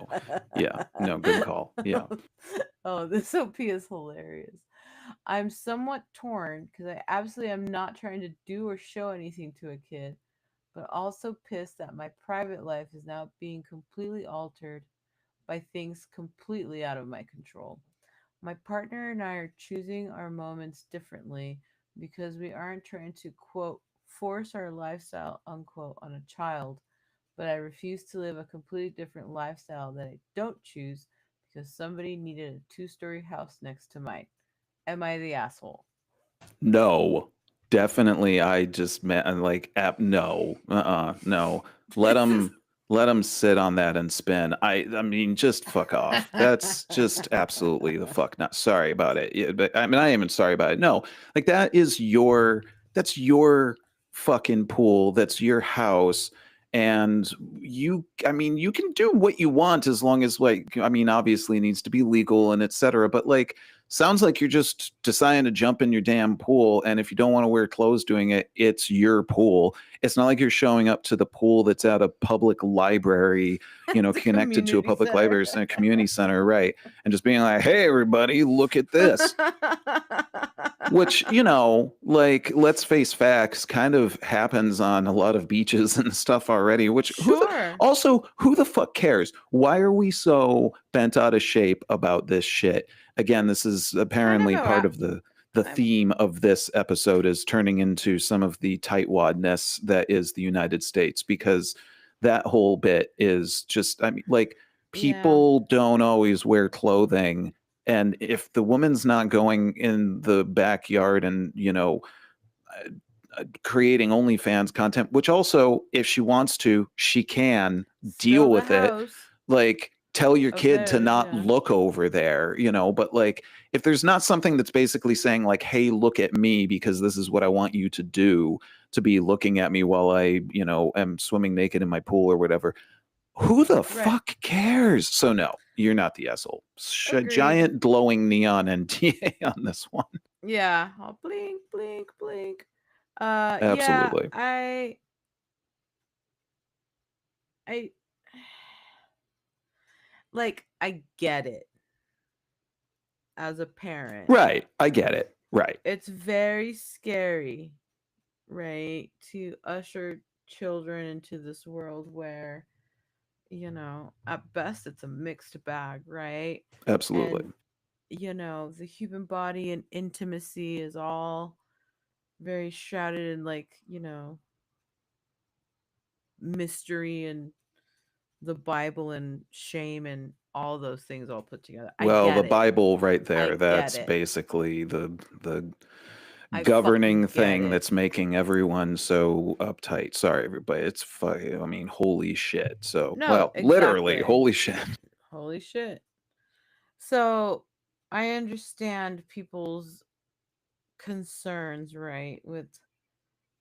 Yeah. No, good call. Yeah. Oh, this OP is hilarious. I'm somewhat torn because I absolutely am not trying to do or show anything to a kid, but also pissed that my private life is now being completely altered by things completely out of my control. My partner and I are choosing our moments differently because we aren't trying to, quote, force our lifestyle, unquote, on a child, but I refuse to live a completely different lifestyle that I don't choose because somebody needed a two-story house next to mine. Am I the asshole? No. Definitely I just meant like no. No. Let This is them sit on that and spin. I mean just fuck off. That's just absolutely the fuck not. Sorry about it. Yeah, but I mean I ain't even sorry about it. No. Like that's your fucking pool. That's your house. And I mean, you can do what you want as long as like, I mean, obviously it needs to be legal and etc. But like sounds like you're just deciding to jump in your damn pool. And if you don't want to wear clothes doing it, it's your pool. It's not like you're showing up to the pool that's at a public library, it's a connected to a community public center. library and a community center, right? And just being like, hey, everybody, look at this. Which, like, let's face facts, kind of happens on a lot of beaches and stuff already. Which, Sure. who the fuck cares? Why are we so bent out of shape about this shit? again, this is apparently part of the theme of this episode is turning into some of the tightwadness that is the United States, because that whole bit is just, I mean, like, people don't always wear clothing, and if the woman's not going in the backyard and, you know, creating OnlyFans content, which also, if she wants to, she can deal with it. Like, tell your kid to not look over there, you know, but like, if there's not something that's basically saying like, hey, look at me because this is what I want you to do, to be looking at me while I, you know, am swimming naked in my pool or whatever, who the fuck cares? So no, you're not the asshole. Giant glowing neon NTA on this one. Yeah, I'll blink, blink, blink. Absolutely. Yeah, I like, I get it as a parent. Right. I get it. Right. It's very scary, right, to usher children into this world where, you know, at best it's a mixed bag, right? Absolutely. And, you know, the human body and intimacy is all very shrouded in, like, you know, mystery and the Bible and shame and all those things all put together. Well, the it. Bible right there, I that's get it. basically the I governing fucking get thing it. that's making everyone so uptight. Sorry, everybody. It's I mean, holy shit. So, No, well, literally, exactly. holy shit. Holy shit. So, I understand people's concerns, right, with,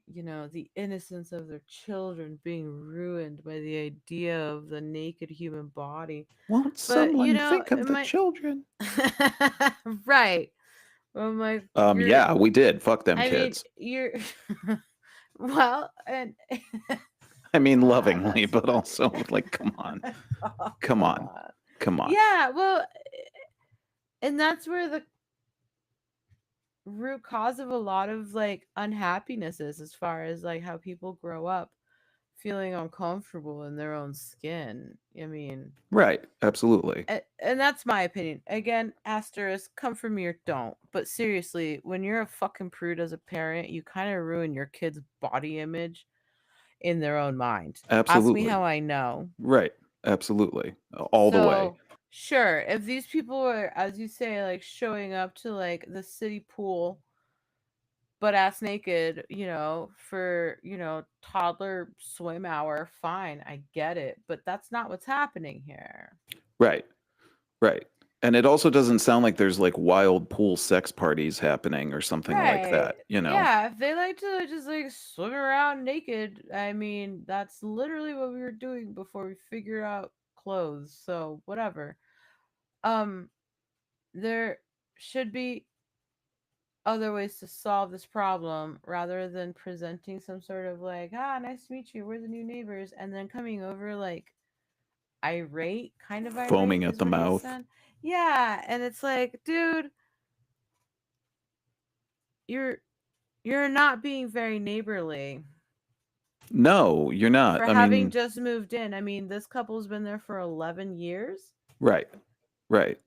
you know, the innocence of their children being ruined by the idea of the naked human body. Won't But, someone you know, think of the children? Right. I'm like, yeah, we did. Fuck them I kids. mean, you're well, and I mean, lovingly, but also like, come on. Come on. Come on. Yeah, well, and that's where the root cause of a lot of like unhappiness is, as far as like how people grow up feeling uncomfortable in their own skin. I mean, right, absolutely. And that's my opinion. Again, asterisk, come from me or don't. But seriously, when you're a fucking prude as a parent, you kind of ruin your kid's body image in their own mind. Absolutely. Ask me how I know. Right, absolutely, all the way. Sure, if these people are, as you say, like showing up to like the city pool butt ass naked, you know, for, you know, toddler swim hour, fine, I get it. But that's not what's happening here. Right. Right. And it also doesn't sound like there's like wild pool sex parties happening or something like that, you know? Yeah, if they like to just like swim around naked, I mean, that's literally what we were doing before we figured out clothes. So, whatever. There should be other ways to solve this problem rather than presenting some sort of like, nice to meet you, we're the new neighbors, and then coming over like irate, kind of irate, foaming at the mouth. Yeah, and it's like, dude, you're not being very neighborly. No, you're not. For having just moved in. I mean, this couple's been there for 11 years. Right. Right.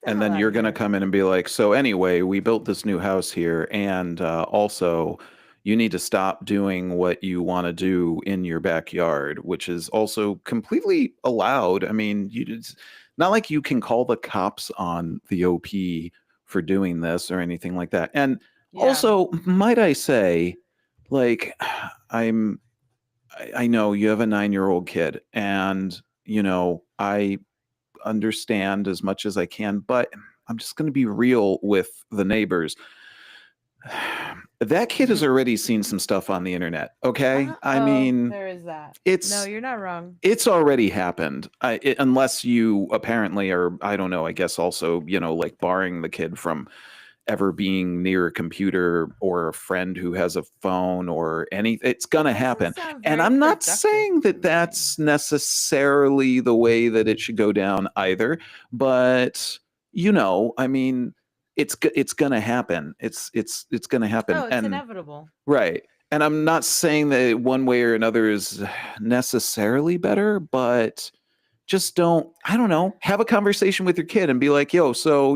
And then you're going to come in and be like, so anyway, we built this new house here. And also, you need to stop doing what you want to do in your backyard, which is also completely allowed. I mean, it's not like you can call the cops on the OP for doing this or anything like that. And also, might I say, like, I know you have a 9-year-old kid, and, you know, I understand as much as I can, but I'm just going to be real with the neighbors. That kid has already seen some stuff on the internet. Okay. I mean, there is that. No, you're not wrong. It's already happened. Unless you apparently are, I don't know, I guess also, you know, like barring the kid from ever being near a computer or a friend who has a phone or anything. It's going to happen. And I'm not saying that that's necessarily the way that it should go down either, but, you know, I mean, it's going to happen. It's going to happen. No, it's inevitable. Right. And I'm not saying that one way or another is necessarily better, but just don't, I don't know, have a conversation with your kid and be like, yo, so,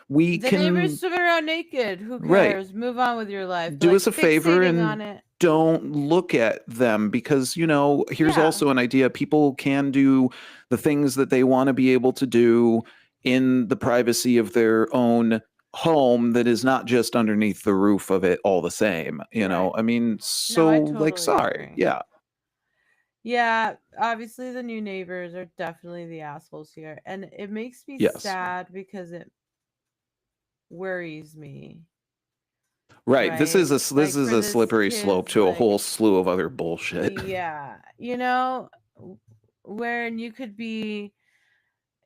we The neighbors can, swim around naked. Who right, cares? Move on with your life. But do like us a favor fixating and on it. don't look at them because, here's Yeah. also an idea. People can do the things that they want to be able to do in the privacy of their own home that is not just underneath the roof of it all the same, Right. I mean, No, I so like, totally sorry. agree. Yeah. Yeah, obviously the new neighbors are definitely the assholes here. And it makes me Yes. sad because it worries me, Right. This is right? this Like is for a this slippery slope kid's to a like whole slew of other bullshit. yeah, wherein you could be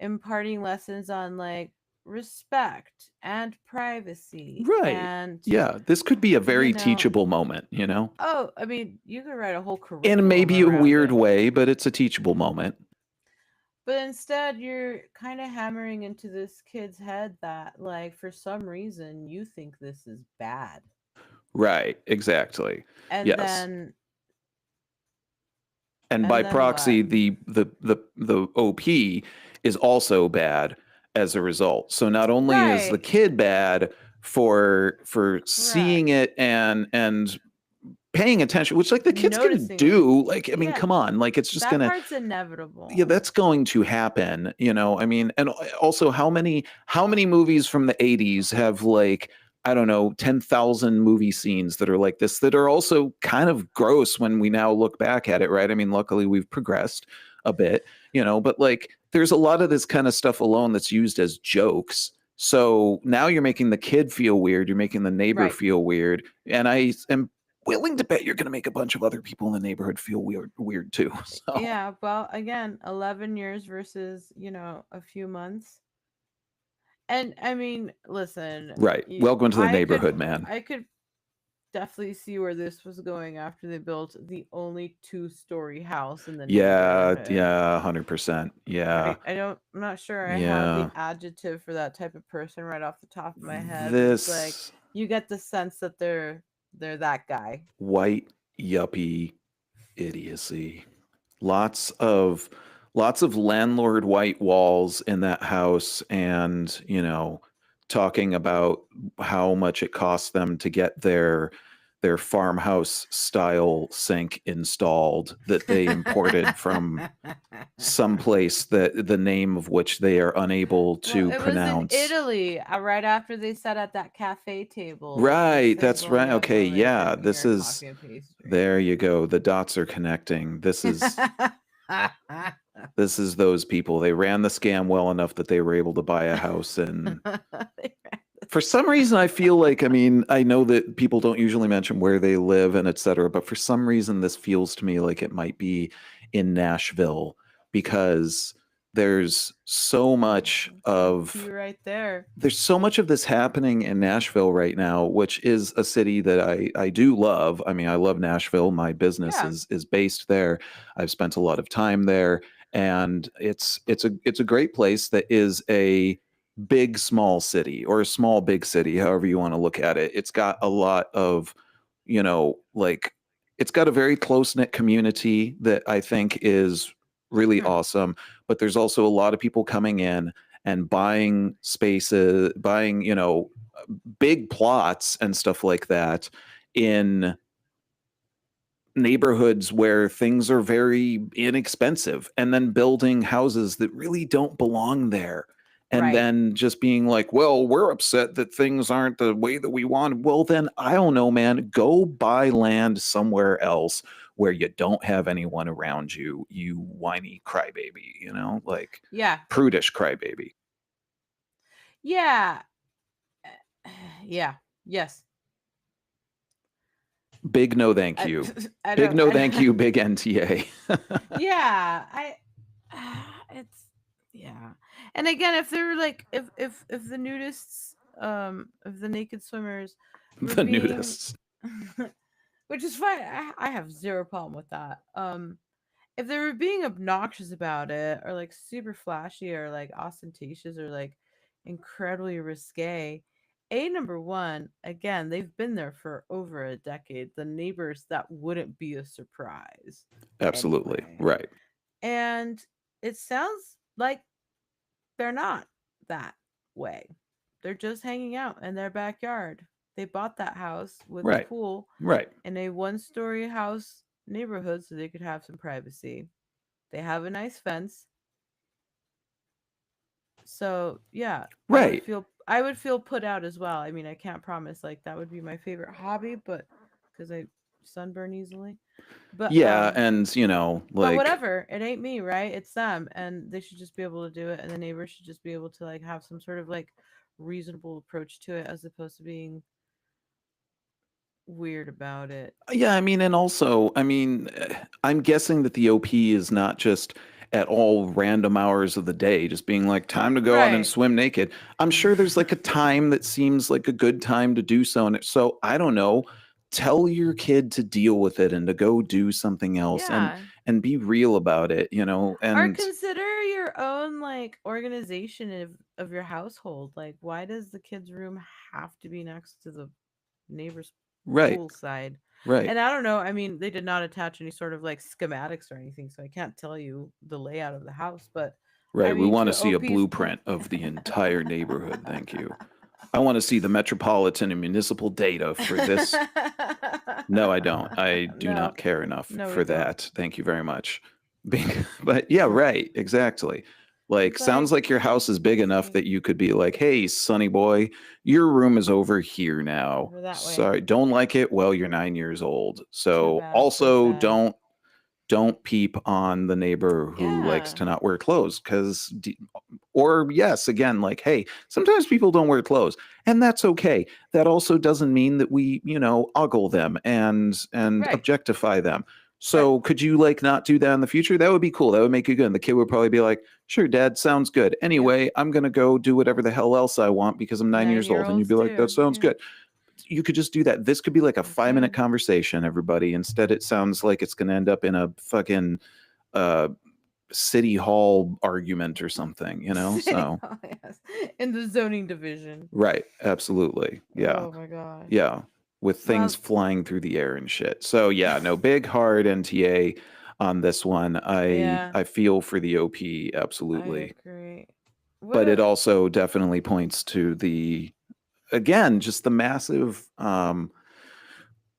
imparting lessons on like respect and privacy Right. and Yeah. This could be a you very know teachable moment. oh, I mean, you could write a whole In curriculum maybe a around weird it. way, but it's a teachable moment. But instead, you're kind of hammering into this kid's head that, like, for some reason, you think this is bad. Right. Exactly. And Yes. then, And by and then what? proxy, the OP is also bad as a result. So not only is the Right, kid bad for right. seeing it and paying attention, which like the kid's gonna Noticing it. do. Like, I mean, Yeah, come on, like it's just that gonna, part's yeah, inevitable. that's going to happen. I mean, and also how many movies from the 80s have like, I don't know, 10,000 movie scenes that are like this that are also kind of gross when we now look back at it, right? I mean, luckily we've progressed a bit, but like there's a lot of this kind of stuff alone that's used as jokes. So now you're making the kid feel weird, you're making the neighbor Right. feel weird, and I am willing to bet you're going to make a bunch of other people in the neighborhood feel weird too. So Yeah, well, again, 11 years versus, a few months. And I mean, listen, right. Welcome to the I could neighborhood, man. I could definitely see where this was going after they built the only two-story house in the Yeah, neighborhood. yeah, 100%. Yeah, I'm not sure I have the yeah. adjective for that type of person right off the top of my head, but it's like This you get the sense that they're that guy. white yuppie idiocy. Lots of lots of landlord white walls in that house and, talking about how much it costs them to get their farmhouse style sink installed that they imported from someplace that the name of which they are unable Well, to it was in pronounce. Italy, right after they sat at that cafe table, just Right, that's right. singling out Okay, going for yeah. This beer, is coffee, and pastry. there you go. The dots are connecting. This is those people. They ran the scam well enough that they were able to buy a house and for some reason I feel like, I mean, I know that people don't usually mention where they live and etc., but for some reason this feels to me like it might be in Nashville because there's so much Key of right there. there's so much of this happening in Nashville right now, which is a city that I do love. I mean, I love Nashville. My business Yeah. is based there. I've spent a lot of time there, and it's a great place that is a big small city or a small big city, however you want to look at it. It's got a lot of, like it's got a very close knit community that I think is really Hmm. awesome. But there's also a lot of people coming in and buying spaces, buying, big plots and stuff like that in neighborhoods where things are very inexpensive and then building houses that really don't belong there. And Right. then just being like, well, we're upset that things aren't the way that we want. Well, then I don't know, man. Go buy land somewhere else where you don't have anyone around you, you whiny crybaby, like Yeah. prudish crybaby. Yeah. Yeah. Yes. Big no thank I, you. I Big don't. no thank you, big NTA. Yeah. It's yeah. And again, if they're like, if the nudists, if the naked swimmers were The being, nudists. which is fine. I have zero problem with that. If they were being obnoxious about it, or like super flashy, or like ostentatious, or like incredibly risque, number one, again, they've been there for over a decade. The neighbors, that wouldn't be a surprise Absolutely. anyway. Right. And it sounds like they're not that way. They're just hanging out in their backyard. They bought that house with a Right. pool Right. in a one-story house neighborhood so they could have some privacy. They have a nice fence. So, yeah, Right. I would feel put out as well. I mean, I can't promise like that would be my favorite hobby, but cuz I sunburn easily. But Yeah, and but like whatever, it ain't me, right? It's them, and they should just be able to do it, and the neighbors should just be able to like have some sort of like reasonable approach to it as opposed to being weird about it. yeah, I mean, and also, I mean, I'm guessing that the OP is not just at all random hours of the day, just being like, time to go out and Right. swim naked. I'm sure there's like a time that seems like a good time to do so. And so I don't know, tell your kid to deal with it and to go do something else Yeah. and be real about it, Or and consider your own like organization of your household. Like why does the kids' room have to be next to the neighbor's right, pool side? right, And I don't know, I mean, they did not attach any sort of like schematics or anything, so I can't tell you the layout of the house, but I right. We mean, want to to see a OP's point. blueprint of the entire neighborhood. Thank you. I want to see the metropolitan and municipal data for this. No, I don't. I do No. not care enough No, we for don't. that. Thank you very much. But yeah, right, exactly. Like, It's sounds like your house is big enough like that you could be like, hey, sonny boy, your room is over here now. over that way. Sorry, don't like it? Well, you're 9 years old. Too So bad, so also sad. don't peep on the neighbor who likes Yeah. to not wear clothes because or yes, again, like, hey, sometimes people don't wear clothes and that's okay. That also doesn't mean that we ogle them and Right. objectify them. Right. So could you like not do that in the future? That would be cool. That would make you good. And the kid would probably be like, sure, dad, sounds good. Yeah. Anyway, I'm gonna go do whatever the hell else I want because I'm 9 years old. And you'd 9-year-olds be like, that too. sounds Yeah. good. You could just do that. This could be like a You 5 minute could. conversation, everybody. Instead, it sounds like it's gonna end up in a fucking uh city hall argument or something, City So Hall, yes. In the zoning division. right, absolutely. Yeah. Oh my gosh. Yeah. With things Well, flying through the air and shit. So yeah, no, big hard NTA on this one. I yeah, I feel for the OP I absolutely. agree. What But it a also definitely points to again, just the massive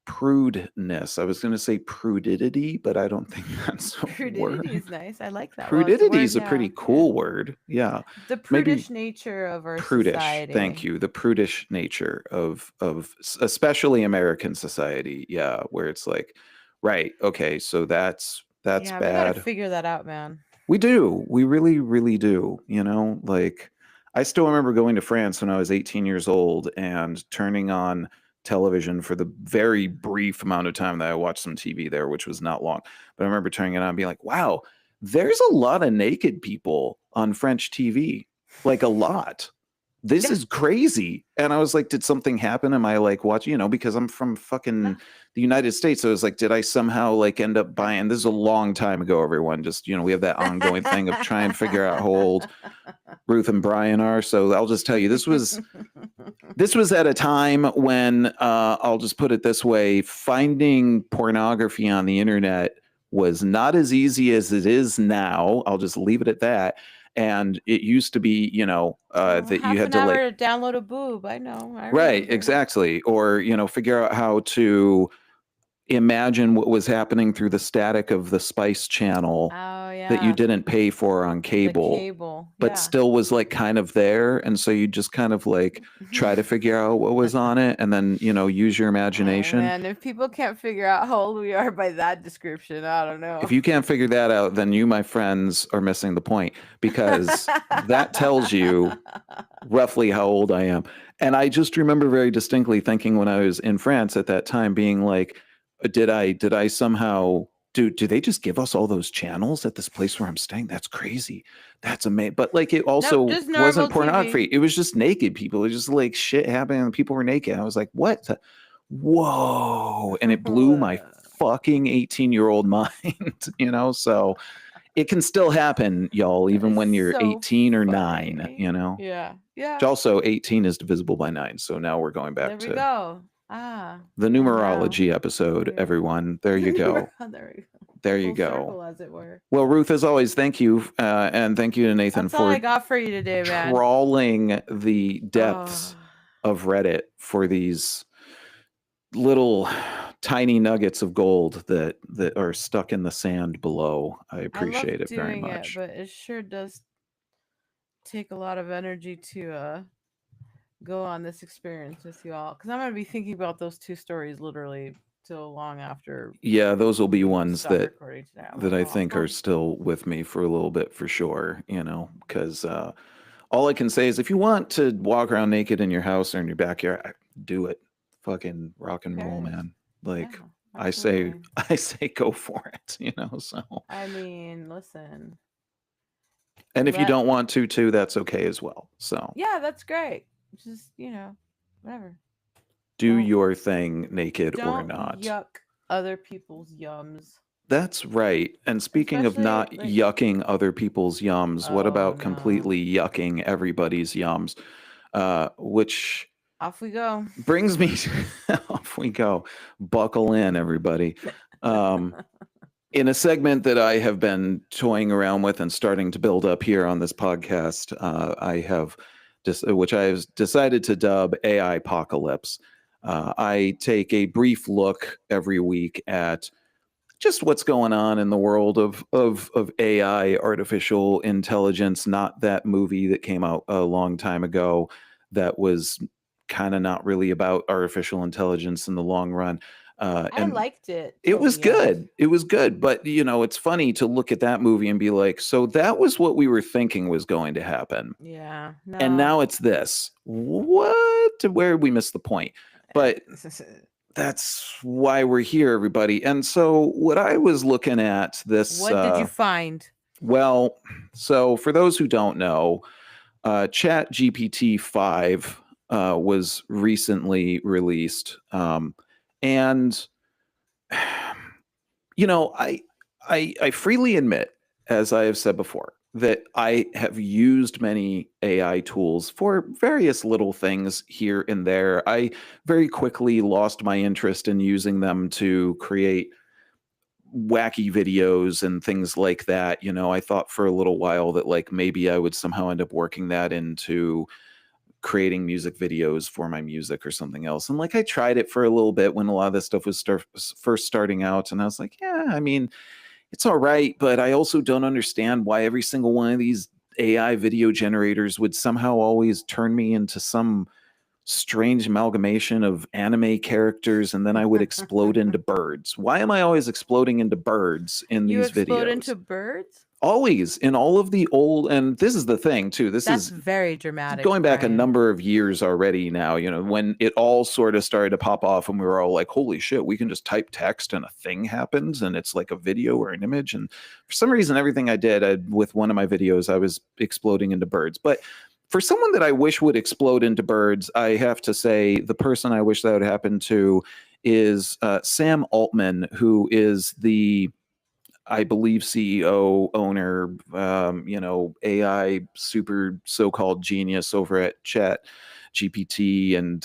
prudeness. I was going to say prudidity, but I don't think that's a prudidity word. is nice. I like that. Well, it's a Prudidity word is a pretty now. Yeah. cool word. Yeah. The Maybe prudish nature of our prudish. Thank society. you. The prudish nature of especially American society. Yeah, where it's like, right, okay, so that's Yeah, we got to bad. figure that out, man. We do. We really, really do. Like I still remember going to France when I was 18 years old and turning on television for the very brief amount of time that I watched some TV there, which was not long. But I remember turning it on and being like, wow, there's a lot of naked people on French TV. Like a lot. This Yeah. is crazy. And I was like, did something happen? Am I like watching, because I'm from fucking No. the United States. So it was like, did I somehow like end up buying? This is a long time ago, everyone. Just, we have that ongoing thing of trying to figure out how old Ruth and Brian are. So I'll just tell you, this was at a time when I'll just put it this way, finding pornography on the internet was not as easy as it is now. I'll just leave it at that. And it used to be, that you half had an to like, hour to download a boob. I know. I right, remember. exactly. Or, figure out how to imagine what was happening through the static of the Spice Channel Oh that you yeah, didn't pay for on the cable, cable. but Yeah. still was like kind of there. And so you just kind of like try to figure out what was on it and then, use your Oh imagination. man, if people can't figure out how old we are by that description, I don't know. If you can't figure that out, then you, my friends, are missing the point because that tells you roughly how old I am. And I just remember very distinctly thinking when I was in France at that time, being like, did I somehow do they just give us all those channels at this place where I'm staying? That's crazy. That's amazing. But like it Nope, also just normal wasn't pornography. TV. It was just naked people. It was just like shit happening and people were naked. I was like, what whoa. And it blew my fucking 18-year-old mind, so it can still happen, y'all, even when you're So 18 or 9, funny. Yeah. Yeah. Which also 18 is divisible by 9. So now we're going back There we to go. Ah. the Well now. numerology episode, Yeah. everyone. There you go. There we go. There you Full go. circle, as it were. Well, Ruth, as always, thank you, and thank you to Nathan That's all I for got for you today, man. trawling the depths of Reddit for these little tiny nuggets of gold that are stuck in the sand below. I appreciate it very much. But it sure does take a lot of energy to go on this experience with you all, because I'm gonna be thinking about those 2 stories literally till long after. Yeah, those will be we ones stop that recording today. I'm that like, I "Oh, think are fuck." still with me for a little bit for sure, because all I can say is if you want to walk around naked in your house or in your backyard, do it. Fucking rock and roll, cares? man. Like Yeah, I say, absolutely. go for it, so. I mean, listen. And if you Let don't want to too, that's okay as well. So Yeah, that's great. Just, whatever. do Don't- your thing naked or Don't not. yuck other people's yums. That's right. And speaking of not Especially, like, yucking other people's yums, what Oh, about no. completely yucking everybody's yums? Which Off we go. brings me off we go. Buckle in, everybody. In a segment that I have been toying around with and starting to build up here on this podcast, I have which I have decided to dub AI Apocalypse. I take a brief look every week at just what's going on in the world of AI, artificial intelligence. Not that movie that came out a long time ago that was kind of not really about artificial intelligence in the long run. I liked it. It was till the end. good. It was good. But, it's funny to look at that movie and be like, so that was what we were thinking was going to happen. Yeah. No. And now it's this. What? Where did we miss the point? But that's why we're here, everybody. And so what I was looking at this. What did you find? Well, so for those who don't know, Chat GPT 5 was recently released. And I freely admit, as I have said before, that I have used many AI tools for various little things here and there. I very quickly lost my interest in using them to create wacky videos and things like that. I thought for a little while that like maybe I would somehow end up working that into creating music videos for my music or something else. And like I tried it for a little bit when a lot of this stuff was first starting out, and I was like, yeah, I mean, it's all right, but I also don't understand why every single one of these AI video generators would somehow always turn me into some strange amalgamation of anime characters, and then I would explode into birds. Why am I always exploding into birds in You these explode videos? into birds? Always in all of the old, and this is the thing too. That's is very dramatic. going back a Brian. number of years already now, when it all sort of started to pop off and we were all like, holy shit, we can just type text and a thing happens and it's like a video or an image. And for some reason, everything I did with one of my videos, I was exploding into birds. But for someone that I wish would explode into birds, I have to say the person I wish that would happen to is Sam Altman, who is the, I believe, CEO, owner, AI super so-called genius over at Chat GPT. And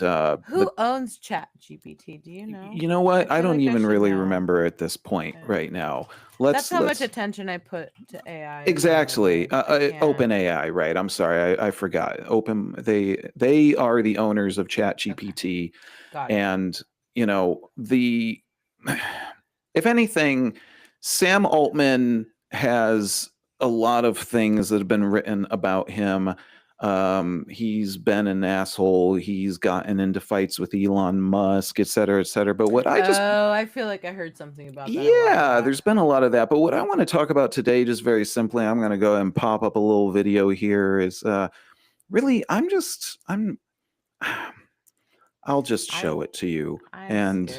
who owns Chat GPT? Do you know? You know what? I don't even really remember at this point Okay. right now. That's how much attention I put to AI. Exactly. Open AI, right? I'm sorry, I forgot. Open. They are the owners of Chat GPT, and if anything, Sam Altman has a lot of things that have been written about him. He's been an asshole. He's gotten into fights with Elon Musk, et cetera, et cetera. But what I feel like I heard something about that. Yeah, there's been a lot of that. But what I want to talk about today, just very simply, I'm going to go and pop up a little video here. Is really, I'll just show it to you, and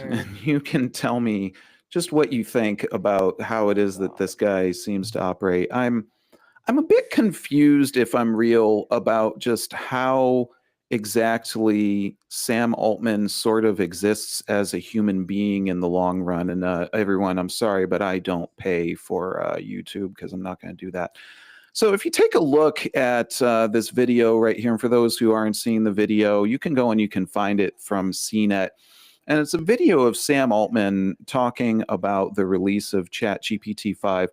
you can tell me just what you think about how it is that this guy seems to operate. I'm a bit confused, if I'm real, about just how exactly Sam Altman sort of exists as a human being in the long run. And everyone, I'm sorry, but I don't pay for YouTube because I'm not going to do that. So if you take a look at this video right here, and for those who aren't seeing the video, you can go and you can find it from CNET. And it's a video of Sam Altman talking about the release of ChatGPT 5.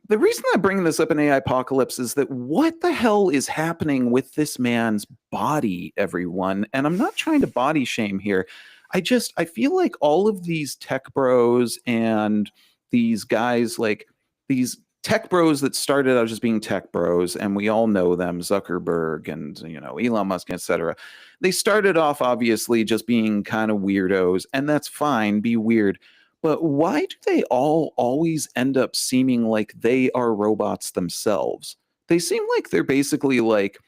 The reason I'm bringing this up in AI Apocalypse is that what the hell is happening with this man's body, everyone? And I'm not trying to body shame here. I feel like all of these tech bros and these guys, like these tech bros that started out just being tech bros, and we all know them, Zuckerberg and, Elon Musk, etc. They started off obviously just being kind of weirdos, and that's fine, be weird. But why do they all always end up seeming like they are robots themselves? They seem like they're basically like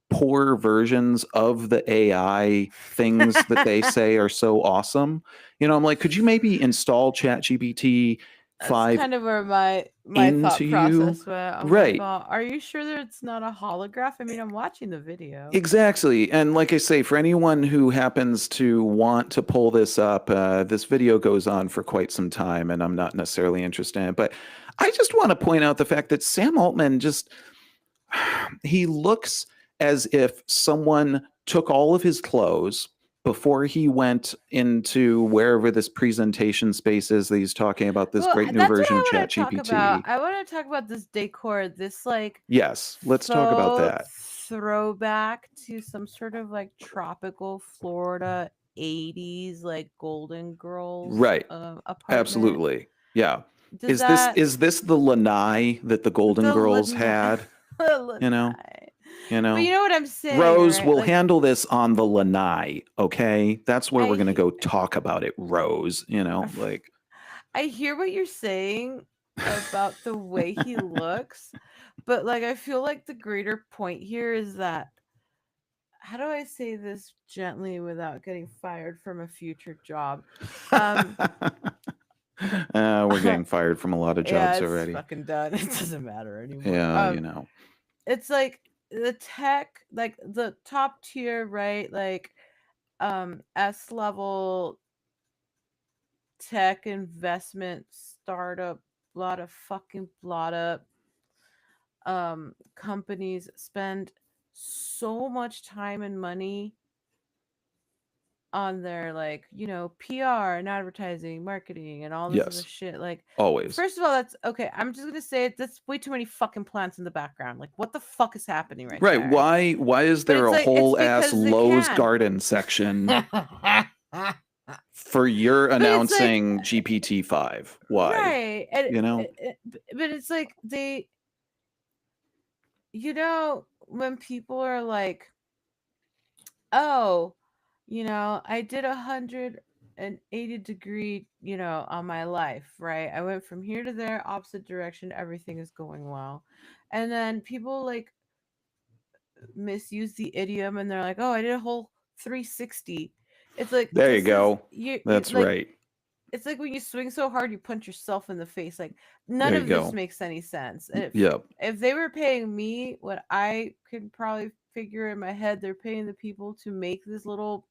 poor versions of the AI things that they say are so awesome. I'm like, could you maybe install ChatGPT That's 5 kind of where my thought into you? process went. I'm Right. like, are you sure that it's not a holograph? I mean, I'm watching the video. Exactly. And like I say, for anyone who happens to want to pull this up, this video goes on for quite some time, and I'm not necessarily interested in it. But I just want to point out the fact that Sam Altman he looks as if someone took all of his clothes before he went into wherever this presentation space is that he's talking about, this great new version of ChatGPT. I want to talk about this decor, this like Yes, let's talk about that. Throwback to some sort of like tropical Florida 80s like Golden Girls Right. apartment. Absolutely. Yeah. Does Is this the lanai that the Golden Girls had? But you know what I'm saying, Rose, right? we'll handle this on the lanai, okay? That's where we're gonna go talk about it, Rose. Like I hear what you're saying about the way he looks, but like I feel like the greater point here is that, how do I say this gently without getting fired from a future job? We're getting fired from a lot of jobs already. Fucking done. It doesn't matter anymore. Yeah, It's like the tech, like the top tier, right? Like S level tech investment startup, lot of companies spend so much time and money on their PR and advertising, marketing, and all this other shit. Like, always. First of all, that's okay. I'm just gonna say it. That's way too many fucking plants in the background. Like, what the fuck is happening right there? Why is there a whole ass Lowe's garden section for your announcing GPT-5? Why? Right. And, but it's like when people are like, oh, I did 180-degree, on my life, right? I went from here to there, opposite direction, everything is going well. And then people like misuse the idiom and they're like, oh, I did a whole 360. It's like, there you go. That's right. It's like when you swing so hard you punch yourself in the face. Like, none of this makes any sense. And if they were paying me what I could probably figure in my head, they're paying the people to make this little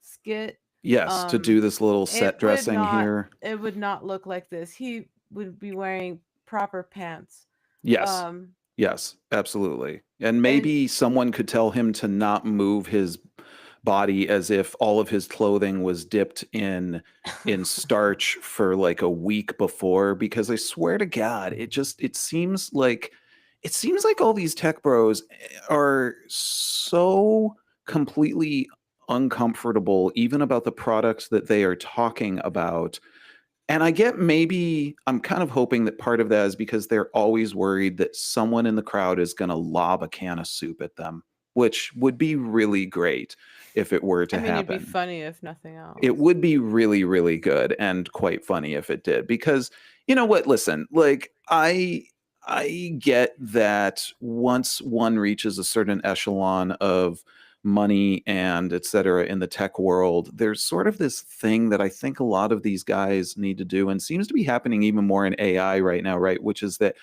skit. Yes, to do this little set dressing here. It would not look like this. He would be wearing proper pants. Yes. Yes, absolutely. And maybe someone could tell him to not move his body as if all of his clothing was dipped in starch for like a week before, because I swear to God, it seems like all these tech bros are so completely uncomfortable even about the products that they are talking about. And I get, maybe I'm kind of hoping that part of that is because they're always worried that someone in the crowd is going to lob a can of soup at them, which would be really great if it were to happen. It'd be funny if nothing else. It would be really, really good and quite funny if it did, because you know what? Listen, like I get that once one reaches a certain echelon of money and et cetera in the tech world, there's sort of this thing that I think a lot of these guys need to do, and seems to be happening even more in AI right now, right? Which is that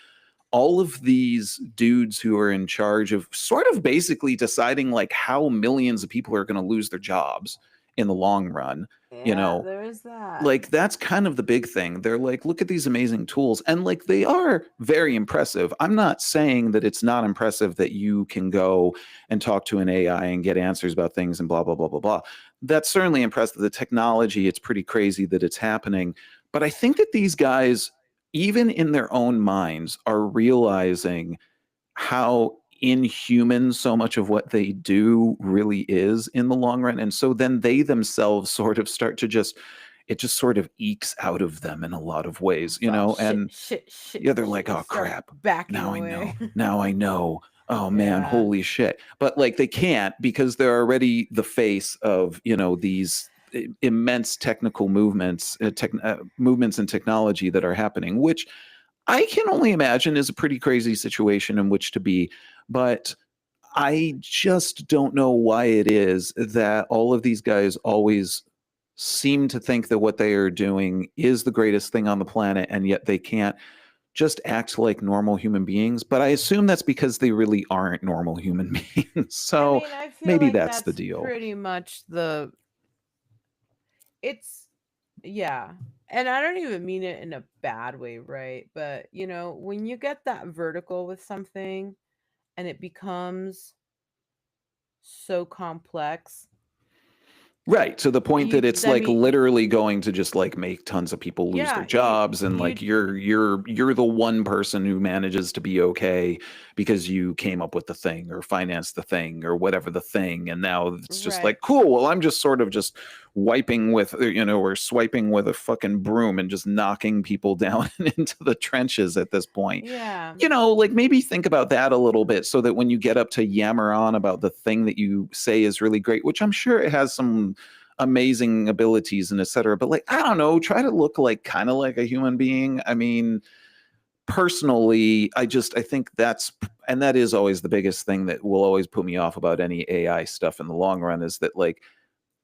all of these dudes who are in charge of sort of basically deciding like how millions of people are going to lose their jobs in the long run, there is that. Like, that's kind of the big thing. They're like, look at these amazing tools, and like they are very impressive. I'm not saying that it's not impressive that you can go and talk to an AI and get answers about things and blah blah blah blah blah. that's certainly impressive. The technology, it's pretty crazy that it's happening. But I think that these guys, even in their own minds, are realizing how inhuman so much of what they do really is in the long run. And so then they themselves sort of start to just, it just sort of ekes out of them in a lot of ways, you know? And shit, yeah, they're like, oh start crap, backing now I away. know. Now I know. Oh man, Yeah. holy shit. But like they can't because they're already the face of, you know, these immense technical movements, movements in technology that are happening, which I can only imagine is a pretty crazy situation in which to be. But I just don't know why it is that all of these guys always seem to think that what they are doing is the greatest thing on the planet, and yet they can't just act like normal human beings. But I assume that's because they really aren't normal human beings. So I feel maybe like that's the that's deal. pretty much it's, yeah. And I don't even mean it in a bad way, right? But, when you get that vertical with something and it becomes so complex, Right. To the point that it's I like mean, literally going to just like make tons of people lose their yeah, jobs, and like you're the one person who manages to be okay because you came up with the thing or financed the thing or whatever the thing, and now it's just right. like cool, well I'm just sort of just wiping with, you know, or swiping with a fucking broom and just knocking people down into the trenches at this point. Yeah. You know, like maybe think about that a little bit so that when you get up to yammer on about the thing that you say is really great, which I'm sure it has some amazing abilities and etc. But like, I don't know, try to look like kind of like a human being. I mean, personally, I think that's, and that is always the biggest thing that will always put me off about any AI stuff in the long run is that like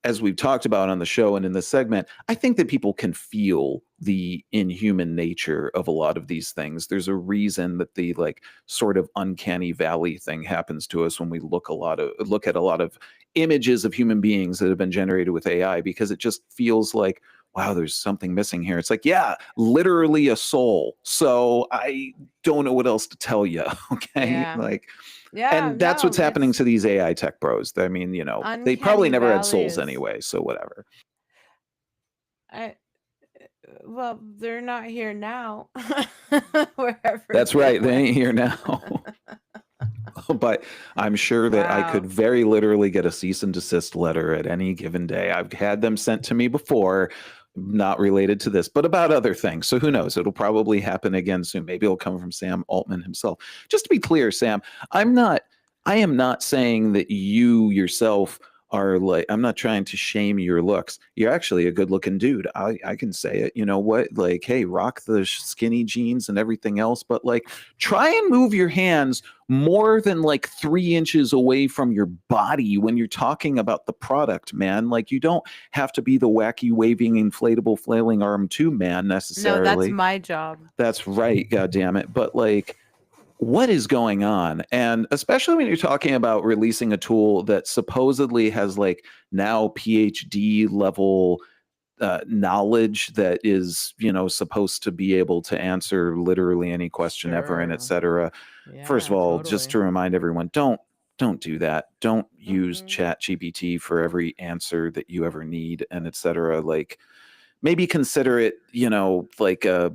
as we've talked about on the show and in this segment, I think that people can feel the inhuman nature of a lot of these things. There's a reason that the like sort of uncanny valley thing happens to us when we look at a lot of images of human beings that have been generated with AI, because it just feels like, wow, there's something missing here. It's like, yeah, literally a soul. So I don't know what else to tell you. Okay. Yeah. Like, Yeah, and that's what's no, happening it's to these AI tech bros. I mean, you know, they probably uncanny never had valley souls is anyway, so whatever. I well, they're not here now. Wherever That's they right. They went. ain't here now. But I'm sure that I could Wow. very literally get a cease and desist letter at any given day. I've had them sent to me before, not related to this, but about other things. So who knows? It'll probably happen again soon. Maybe it'll come from Sam Altman himself. Just to be clear, Sam, I am not saying that you yourself are like, I'm not trying to shame your looks. You're actually a good looking dude. I can say it. You know what? Like, hey, rock the skinny jeans and everything else, but like, try and move your hands more than like 3 inches away from your body when you're talking about the product, man. Like, you don't have to be the wacky, waving, inflatable, flailing arm two man No, that's necessarily. my job. That's right. God damn it. But like, what is going on? And especially when you're talking about releasing a tool that supposedly has like now PhD level knowledge that is, you know, supposed to be able to answer literally any question ever, and Sure. etc. First of Yeah, all, just totally. to remind everyone, don't do that. Don't use Mm-mm. Chat GPT for every answer that you ever need, and etc. Like maybe consider it, you know, like a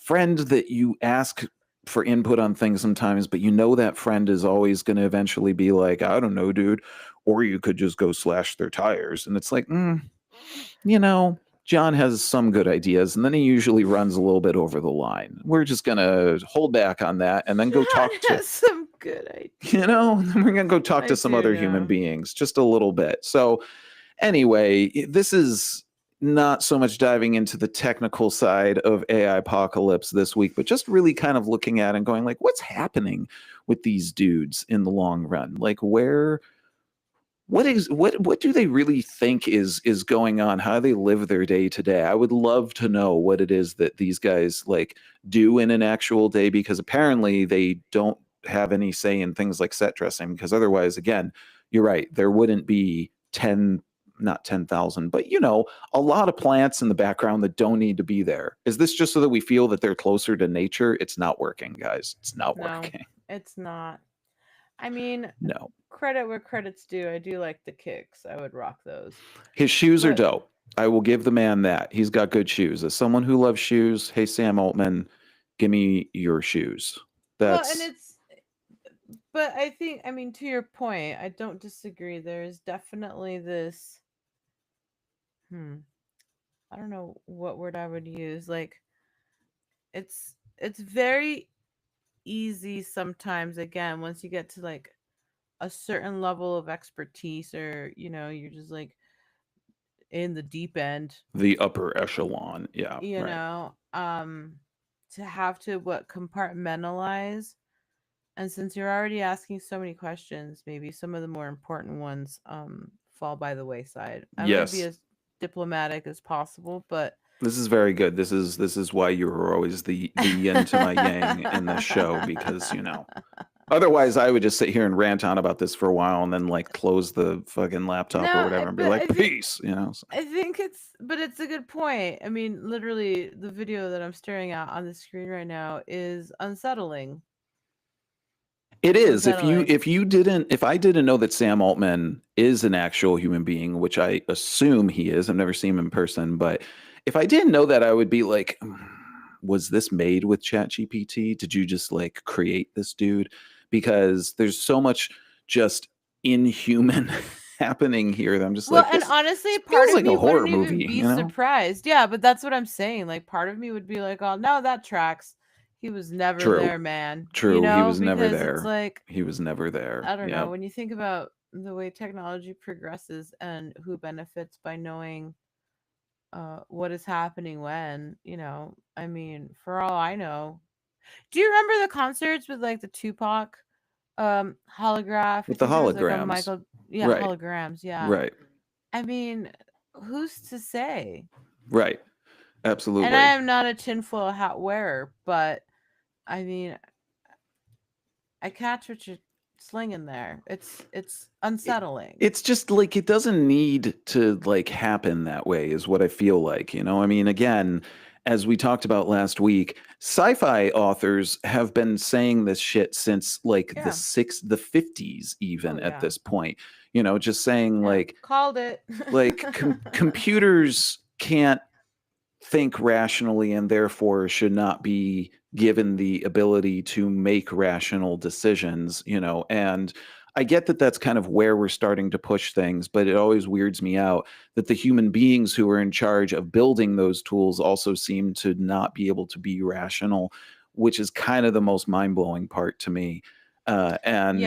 friend that you ask for input on things sometimes, but you know that friend is always going to eventually be like, I don't know, dude. Or you could just go slash their tires. And it's like, you know, John has some good ideas, and then he usually runs a little bit over the line. We're just going to hold back on that and then go John talk to, has some good ideas. you know, we're going to go talk I to some do other human know. beings just a little bit. So, anyway, this is not so much diving into the technical side of AI apocalypse this week, but just really kind of looking at and going like, what's happening with these dudes in the long run? Like, what do they really think is going on? How do they live their day to day? I would love to know what it is that these guys like do in an actual day, because apparently they don't have any say in things like set dressing, because otherwise, again, you're right, there wouldn't be 10, not 10,000, but you know, a lot of plants in the background that don't need to be there. Is this just so that we feel that they're closer to nature? It's not working, guys. It's not No, working. it's not. I mean, No. credit where credit's due. I do like the kicks. I would rock those. His shoes are But dope. I will give the man that. He's got good shoes. As someone who loves shoes, hey Sam Altman, give me your shoes. well, and That's it's but I think, I mean, to your point, I don't disagree. There's definitely this hmm, I don't know what word I would use. Like it's very easy sometimes, again, once you get to like a certain level of expertise, or you're just like in the deep end, the upper echelon. Yeah, you right. know, to have to what compartmentalize. And since you're already asking so many questions, maybe some of the more important ones fall by the wayside. I'm going to be Yes. as diplomatic as possible, but This is very good. This is why you were always the yin to my yang in this show, because otherwise I would just sit here and rant on about this for a while and then like close the fucking laptop or no, whatever and be but like, peace. So, I think it's a good point. I mean, literally, the video that I'm staring at on the screen right now is unsettling. it It's is. If you unsettling. if you didn't if I didn't know that Sam Altman is an actual human being, which I assume he is, I've never seen him in person, but if I didn't know that, I would be like, was this made with ChatGPT? Did you just like create this dude? Because there's so much just inhuman happening here that I'm just Well, like, and this honestly, part feels of like me a wouldn't horror even movie, be you know? surprised. Yeah, but that's what I'm saying. Like, part of me would be like, "Oh, no, that tracks. He was never True. there, man." True. He was never Because it's there. like, He was never there. I don't know, Yep. when you think about the way technology progresses and who benefits by knowing what is happening when, I mean, for all I know. Do you remember the concerts with like the Tupac holograph? I With the think there was like a holograms. Michael, yeah, Right. holograms, yeah. Right. I mean, who's to say? Right. And I Absolutely. am not a tinfoil hat wearer, but I mean, I catch what you're slinging there. It's It, unsettling. it's just like it doesn't need to like happen that way is what I feel like. I mean, again, as we talked about last week, sci-fi authors have been saying this shit since like Yeah. the 50s Oh even at yeah. this point. Just saying Yeah. like Called it. computers can't think rationally and therefore should not be given the ability to make rational decisions. And I get that that's kind of where we're starting to push things, but it always weirds me out that the human beings who are in charge of building those tools also seem to not be able to be rational, which is kind of the most mind-blowing part to me. Yeah. And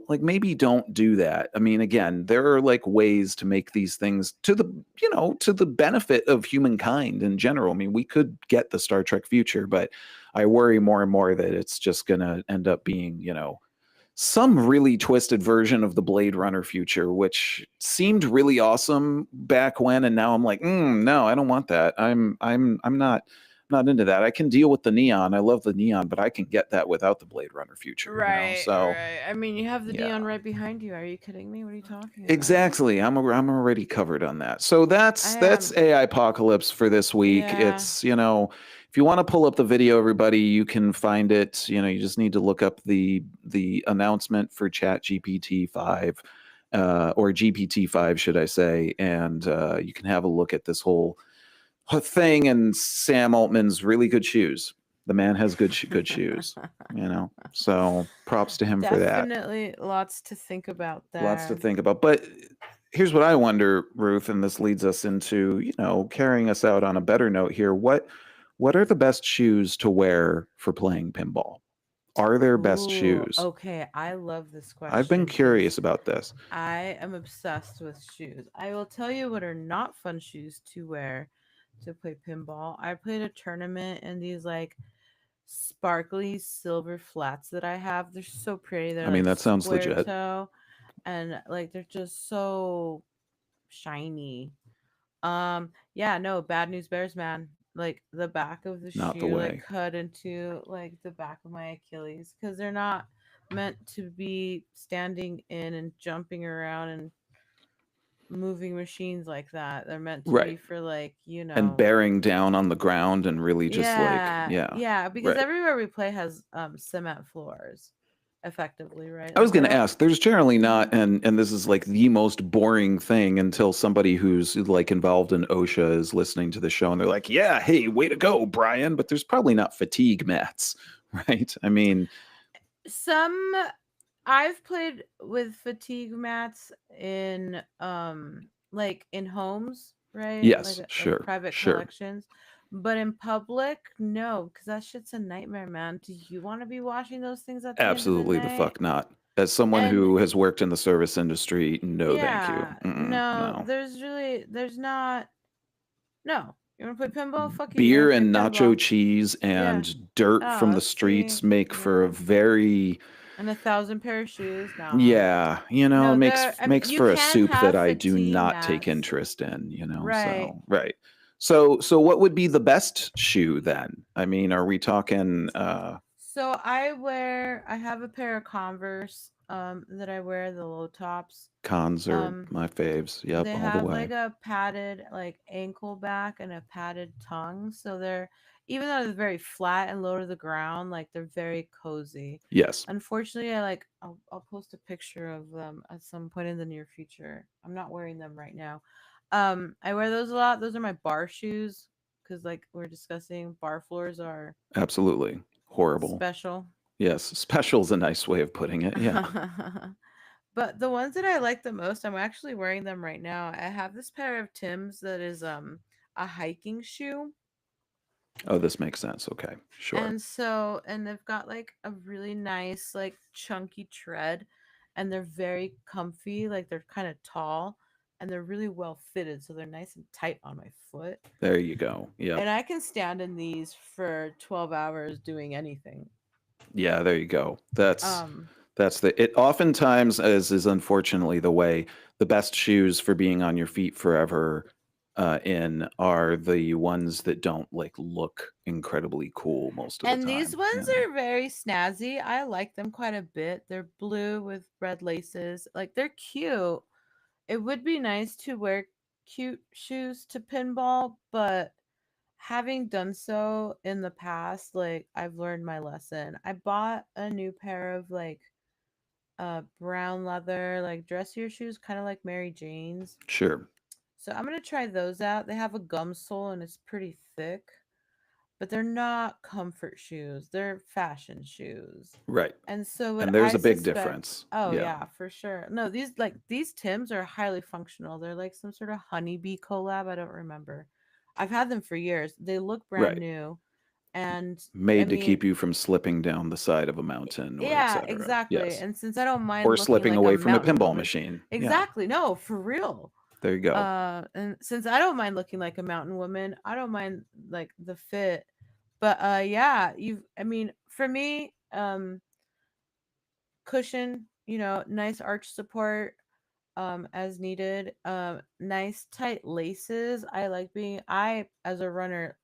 like maybe don't do that. I mean, again, there are like ways to make these things to the benefit of humankind in general. I mean, we could get the Star Trek future, but I worry more and more that it's just going to end up being some really twisted version of the Blade Runner future, which seemed really awesome back when, and now I'm like, no, I don't want that. I'm not into that. I can deal with the neon. I love the neon, but I can get that without the Blade Runner future. Right, So right. I mean, you have the yeah, neon right behind you. Are you kidding me? What are you talking about? exactly. I'm already covered on that. So I that's am. AI apocalypse for this week. Yeah. If you want to pull up the video, everybody, you can find it. You just need to look up the announcement for Chat GPT 5, or GPT 5, should I say, and you can have a look at this whole thing. And Sam Altman's really good shoes. The man has good shoes. So props to him for that. Definitely lots to think about Lots to there. think about. But here's what I wonder, Ruth, and this leads us into carrying us out on a better note here. What are the best shoes to wear for playing pinball? Are there best Ooh, shoes? okay. I love this I've been question curious because about this. I am obsessed with shoes. I will tell you what are not fun shoes to wear to play pinball. I played a tournament in these like sparkly silver flats that I have. They're so pretty. I They're mean, like that sounds square legit. toe and like they're just so shiny. Yeah, no, bad news bears, man. Like the back of the Not the shoe like way. cut into like the back of my Achilles because they're not meant to be standing in and jumping around and moving machines like that. They're meant to Right. be for like, And bearing down on the ground and really just like, yeah, yeah, yeah, because right. everywhere we play has cement floors. effectively, right? I was Like going they're to all, ask. There's generally not, Mhm. and this is like the most boring thing until somebody who's like involved in OSHA is listening to the show and they're like, "Yeah, hey, way to go, Brian!" But there's probably not fatigue mats, right? I mean, Some I've played with fatigue mats in like in homes, right? yes, Like sure, private sure, collections. But in public, no, because that shit's a nightmare, man. Do you want to be washing those things at the end of the absolutely the night? fuck not. As someone And who has worked in the service industry, no, thank you. yeah, no, No. there's not. No, you want to play pinball? Fuck you. You're Beer gonna play and nacho pinball. cheese Yeah. and dirt from Oh, the see, streets make for a yeah. very, And 1,000 pair of shoes. No, yeah, no. makes I mean, makes you for a can soup that have I do fatigue not take mats, interest in, right? so right. So what would be the best shoe then? I mean, are we talking So I have a pair of Converse that I wear, the low tops. cons are Um my faves? Yep, they all the have way. like a padded like ankle back and a padded tongue. So they're, even though they're very flat and low to the ground, like they're very cozy. Yes, Unfortunately, I'll post a picture of them at some point in the near future. I'm not wearing them right now. I wear those a lot. Those are my bar shoes because like we're discussing, bar floors are absolutely. Horrible. special. Yes, special's a nice way of putting it. Yeah. But the ones that I like the most, I'm actually wearing them right now. I have this pair of Tim's that is a hiking shoe. Oh, this makes sense. Okay, sure. And they've got like a really nice like chunky tread, and they're very comfy, like they're kind of tall, and they're really well fitted, so they're nice and tight on my foot. There you go. Yep. And I can stand in these for 12 hours doing anything. Yeah, there you go. Um That's the it oftentimes, as is unfortunately the way, the best shoes for being on your feet forever in are the ones that don't like look incredibly cool most of the And these time. ones are very snazzy. I like them quite a bit. They're blue with red laces. Like they're cute. It would be nice to wear cute shoes to pinball, but having done so in the past, like I've learned my lesson. I bought a new pair of like brown leather like dressier shoes, kind of like Mary Jane's. Sure. So I'm gonna try those out. They have a gum sole and it's pretty thick, but they're not comfort shoes. They're fashion shoes. Right. And so what And there's I a big suspect, difference. oh Yeah. yeah, for sure. No, these Tims are highly functional. They're like some sort of honeybee collab. I don't remember. I've had them for years. They look brand Right. new. And I Made to mean, keep you from slipping down the side of a mountain or yeah, etc. exactly. Yes. And since I don't mind Or looking slipping like a away from a mountain pinball woman, machine. Yeah. exactly. No, for real. There you go. And since I don't mind looking like a mountain woman, I don't mind like the fit. But yeah, I mean, for me, cushion, nice arch support as needed. Nice tight laces. I as a runner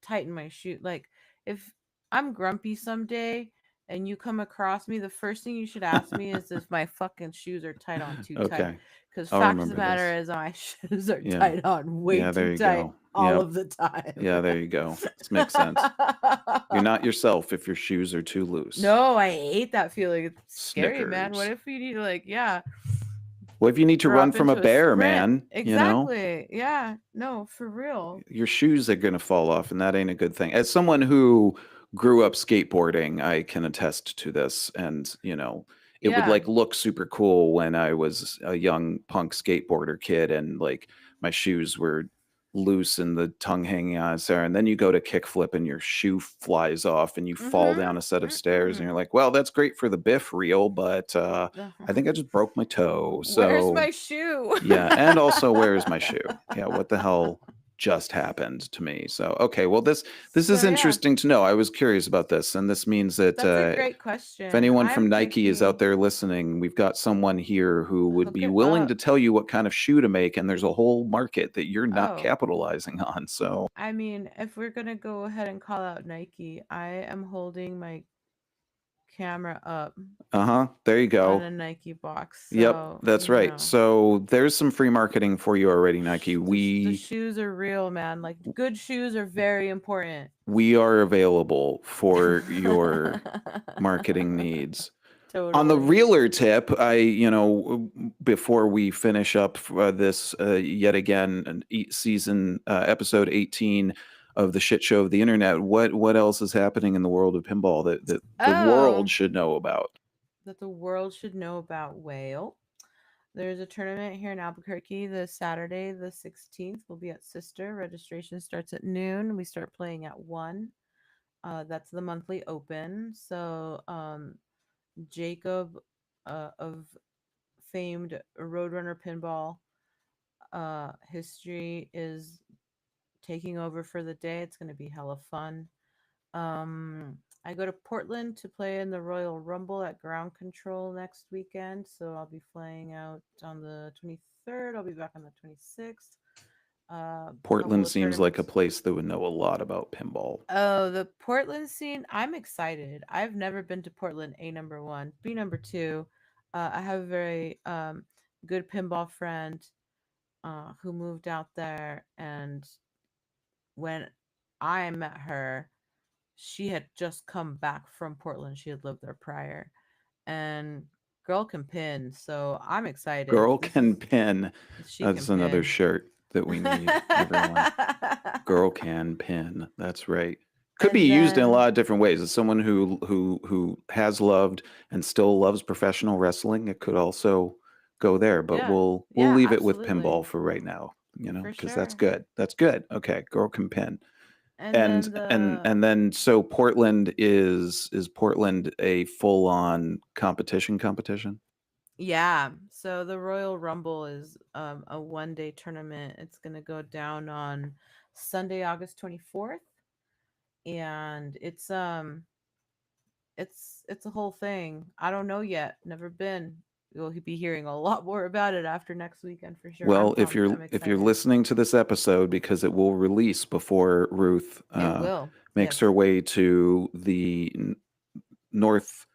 tighten my shoe. Like if I'm grumpy someday and you come across me, the first thing you should ask me is if my fucking shoes are tight on too tight. Okay. Because I'll fact of the remember matter this. is my shoes are Yeah. tight on way Yeah, there too you tight go. all Yep. of the time. Yeah, there you go. This makes sense. You're not yourself if your shoes are too loose. No, I hate that feeling. It's scary, man. What Snickers. if you need to like, yeah, What if you need to run drop from a into a bear, sprint? man? Exactly. Yeah. No, for real. Your shoes are going to fall off, and that ain't a good thing. As someone who grew up skateboarding, I can attest to this. And, it would Yeah. like look super cool when I was a young punk skateboarder kid and like my shoes were loose and the tongue hanging on there. And then you go to kickflip and your shoe flies off and you fall Mm-hmm. down a set of stairs and Mm-mm. you're like, well, that's great for the biff reel, but I think I just broke my toe. Where's So my shoe? yeah, and also where's my shoe? Yeah, what the hell just happened to me? So okay, well this is So yeah, interesting to know. I was curious about this, and this means that that's a great if question. anyone from I'm Nike is out thinking there listening, we've got someone here who would hook be it willing to up. tell you what kind of shoe to make, and there's a whole market that you're not Oh, capitalizing on. So I mean, if we're gonna go ahead and call out Nike, I am holding my camera up there you on go. a Nike box. Yep, So, that's right. So there's some free marketing for you already, Nike. the shoes are real, man. Like good shoes are very important. We are available for your marketing needs. On the Totally. realer tip, before we finish up this yet again season episode 18 of the shit show of the internet, what else is happening in the world of pinball that the Oh, world should know about? that the world should know about whale. There's a tournament here in Albuquerque this Saturday, the 16th. We'll be at Sister. Registration starts at noon. We start playing at 1. That's the monthly open. So, Jacob of famed Roadrunner Pinball history is taking over for the day. It's going to be hella fun. I go to Portland to play in the Royal Rumble at Ground Control next weekend, so I'll be flying out on the 23rd. I'll be back on the 26th. Couple Portland of seems like a tournaments. place that would know a lot about pinball. Oh, the Portland scene. I'm excited. I've never been to Portland, A number one. B number two. I have a very good pinball friend who moved out there, and when I met her, she had just come back from Portland. She had lived there prior, and girl can pin. So I'm excited. Girl This can is pin. she can That's another pin. shirt that we need, everyone. Girl can pin. That's right. Could be And used in a then lot of different ways. As someone who has loved and still loves professional wrestling, it could also go there. But yeah, we'll yeah, leave it with absolutely, pinball for right now. for Because that's sure. good. That's good. Okay, girl can pin. And And then and the and then so Portland is Portland a full on competition? yeah, so the Royal Rumble is a 1 day tournament. It's gonna go down on Sunday, August 24th, and it's a whole thing. I don't know yet. Never been. You'll be hearing a lot more about it after next weekend for sure. I'm Well, pumped. I'm if you're excited. listening to this episode, because it will release before Ruth It will. makes Yes. her way to the North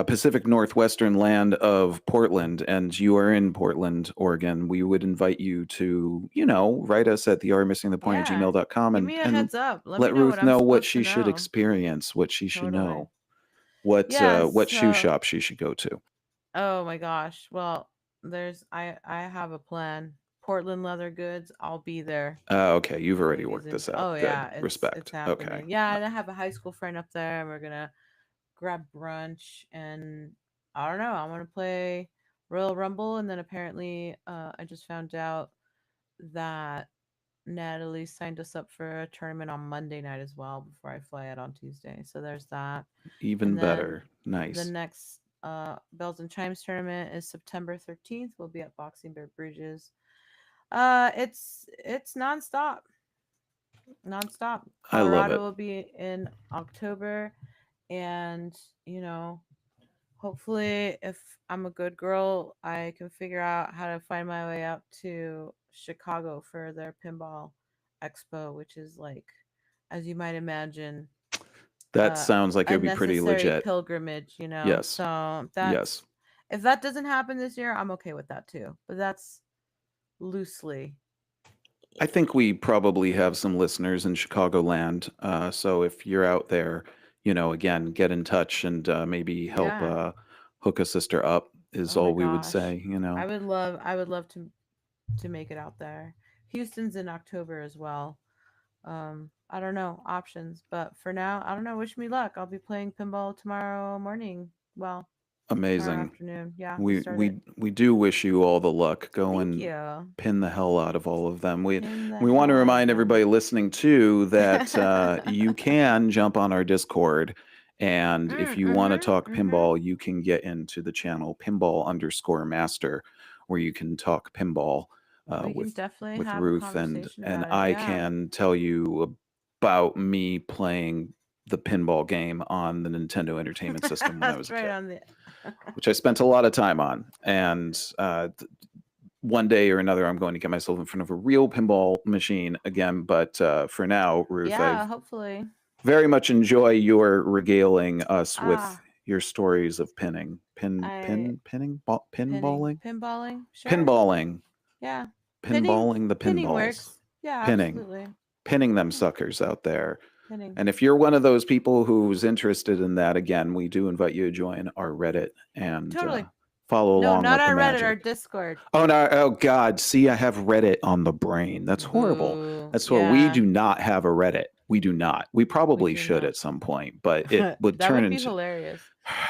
Pacific Northwestern land of Portland, and you are in Portland, Oregon, we would invite you to, write us at thearemissingthepoint at Yeah. gmail.com Give me a and heads up. Let me let know what Ruth I'm know what supposed to she should know. experience, what she should Totally. know, Yeah, what shoe so shop she should go to. oh my gosh. Well, I have a plan. Portland Leather Goods, I'll be there. Okay, you've already Ladies worked and this out. oh Good. yeah, it's Respect. Okay. happening. Yeah, and I have a high school friend up there and we're gonna grab brunch and I don't know, I want to play Royal Rumble and then apparently I just found out that Natalie signed us up for a tournament on Monday night as well before I fly out on Tuesday. So there's that. Even And then better. the Nice. next Bells and Chimes tournament is September 13th. We'll be at Boxing Bear Bridges. It's nonstop. Nonstop. I love Colorado it. will be in October and you know, hopefully if I'm a good girl, I can figure out how to find my way out to Chicago for their pinball expo, which is like as you might imagine That uh, sounds like it a would be pretty necessary legit. pilgrimage, you know. Yes. So Yes. that's if that doesn't happen this year, I'm okay with that too. But that's loosely. I think we probably have some listeners in Chicagoland. So if you're out there, again, get in touch and maybe help Yeah. hook a sister up is Oh my all we would gosh. say. I would love to make it out there. Houston's in October as well. I don't know options, but for now, I don't know. Wish me luck. I'll be playing pinball tomorrow morning. Well, tomorrow Amazing. afternoon. Yeah, we We start it. we we do wish you all the luck. Go Thank and you. pin the hell out of all of them. We Pin the we want to hell out of remind them. everybody listening too that you can jump on our Discord, and if you want to talk Mm-hmm. pinball, you can get into the channel pinball_master, where you can talk pinball We can with definitely have a Ruth conversation and about it. I Yeah. can tell you about me playing the pinball game on the Nintendo Entertainment System when I was That's a right kid, on the. which I spent a lot of time on. And one day or another, I'm going to get myself in front of a real pinball machine again. But for now, Ruth, Yeah, I've hopefully. very much enjoy your regaling us with Ah, your stories of pinning, I pinballing, pinballing. Sure. pinballing, Yeah. Pinning pinballing the pinning pinballs, works. Yeah, pinning, absolutely. pinning them Yeah. suckers out there. Pinning. And if you're one of those people who's interested in that, again, we do invite you to join our Reddit and Totally. follow No, along not with the our Reddit, magic. our Discord. Oh no! Oh God! See, I have Reddit on the brain. That's horrible. Boo. That's what we Yeah. do not have a Reddit. We do not. We probably do should not. at some point, but it would That turn would be into. hilarious.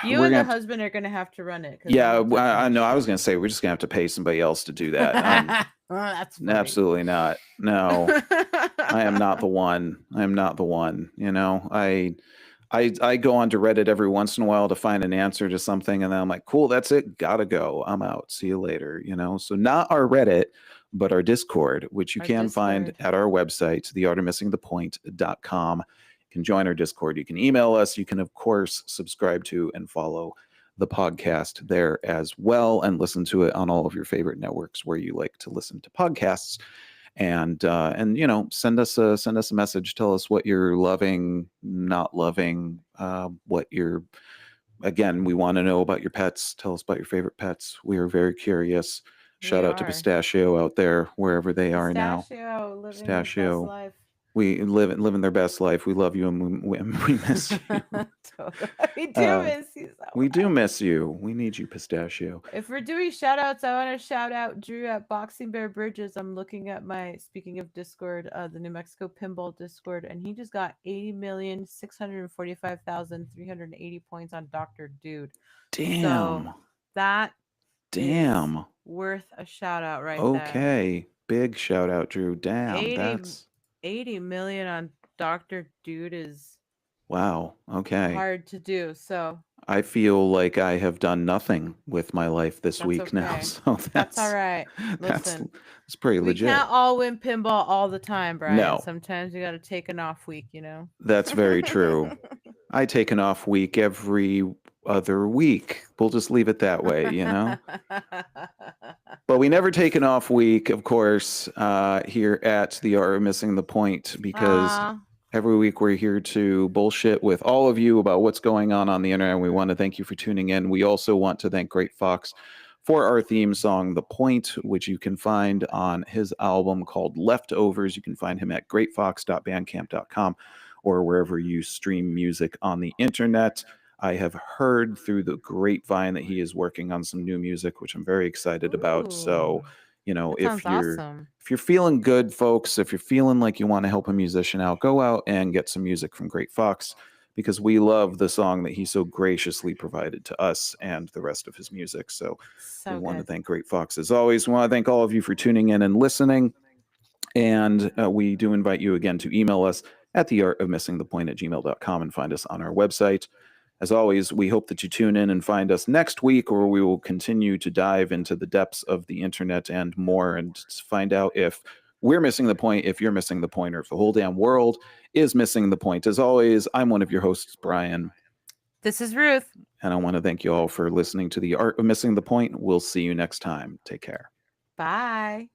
You We're and gonna the have to- husband are gonna have to run it. 'cause Yeah, I'm not I talking know. I shit. was gonna say we're just gonna have to pay somebody else to do that. That's funny. Absolutely not. No, I am not the one. I am not the one. You know, I go onto Reddit every once in a while to find an answer to something, and then I'm like, cool, that's it. Gotta go. I'm out. See you later. You know, so not our Reddit, but our Discord, which you Our can find Discord. at our website, theartofmissingthepoint.com. You can join our Discord. You can email us. You can, of course, subscribe to and follow the podcast there as well, and listen to it on all of your favorite networks where you like to listen to podcasts. And you know, send us a message. Tell us what you're loving, not loving, what you're. Again, we want to know about your pets. Tell us about your favorite pets. We are very curious. Shout out to Pistachio out there wherever they are now. Pistachio living Pistachio. his best life. We living their best life. We love you and we miss you. We do miss you so We much. do miss you. We need you, Pistachio. If we're doing shout outs, I want to shout out Drew at Boxing Bear Bridges. I'm looking at speaking of Discord, the New Mexico Pinball Discord, and he just got 80,645,380 points on Dr. Dude. Damn. So that Damn. is worth a shout out there. Okay. Big shout out, Drew. Damn. That's 80 million on Dr. Dude is wow. Okay. hard to do. So I feel like I have done nothing with my life this That's week now. okay. So that's all right. That's Listen, pretty we legit. can't all win pinball all the time, Brian. No. Sometimes you got to take an off week, you know? That's very true. I take an off week every other week. We'll just leave it that way, you know? But we never take an off week, of course, here at the Art of Missing the Point, because every week we're here to bullshit with all of you about what's going on the internet. And we want to thank you for tuning in. We also want to thank Great Fox for our theme song, The Point, which you can find on his album called Leftovers. You can find him at greatfox.bandcamp.com or wherever you stream music on the internet. I have heard through the grapevine that he is working on some new music, which I'm very excited about. So, you know, if you're feeling good, folks, if you're feeling like you want to help a musician out, go out and get some music from Great Fox, because we love the song that he so graciously provided to us and the rest of his music. So we want to thank Great Fox as always. We want to thank all of you for tuning in and listening. And we do invite you again to email us at theartofmissingthepoint@gmail.com and find us on our website. As always, we hope that you tune in and find us next week, where we will continue to dive into the depths of the internet and more, and find out if we're missing the point, if you're missing the point, or if the whole damn world is missing the point. As always, I'm one of your hosts, Brian. This is Ruth. And I want to thank you all for listening to The Art of Missing the Point. We'll see you next time. Take care. Bye.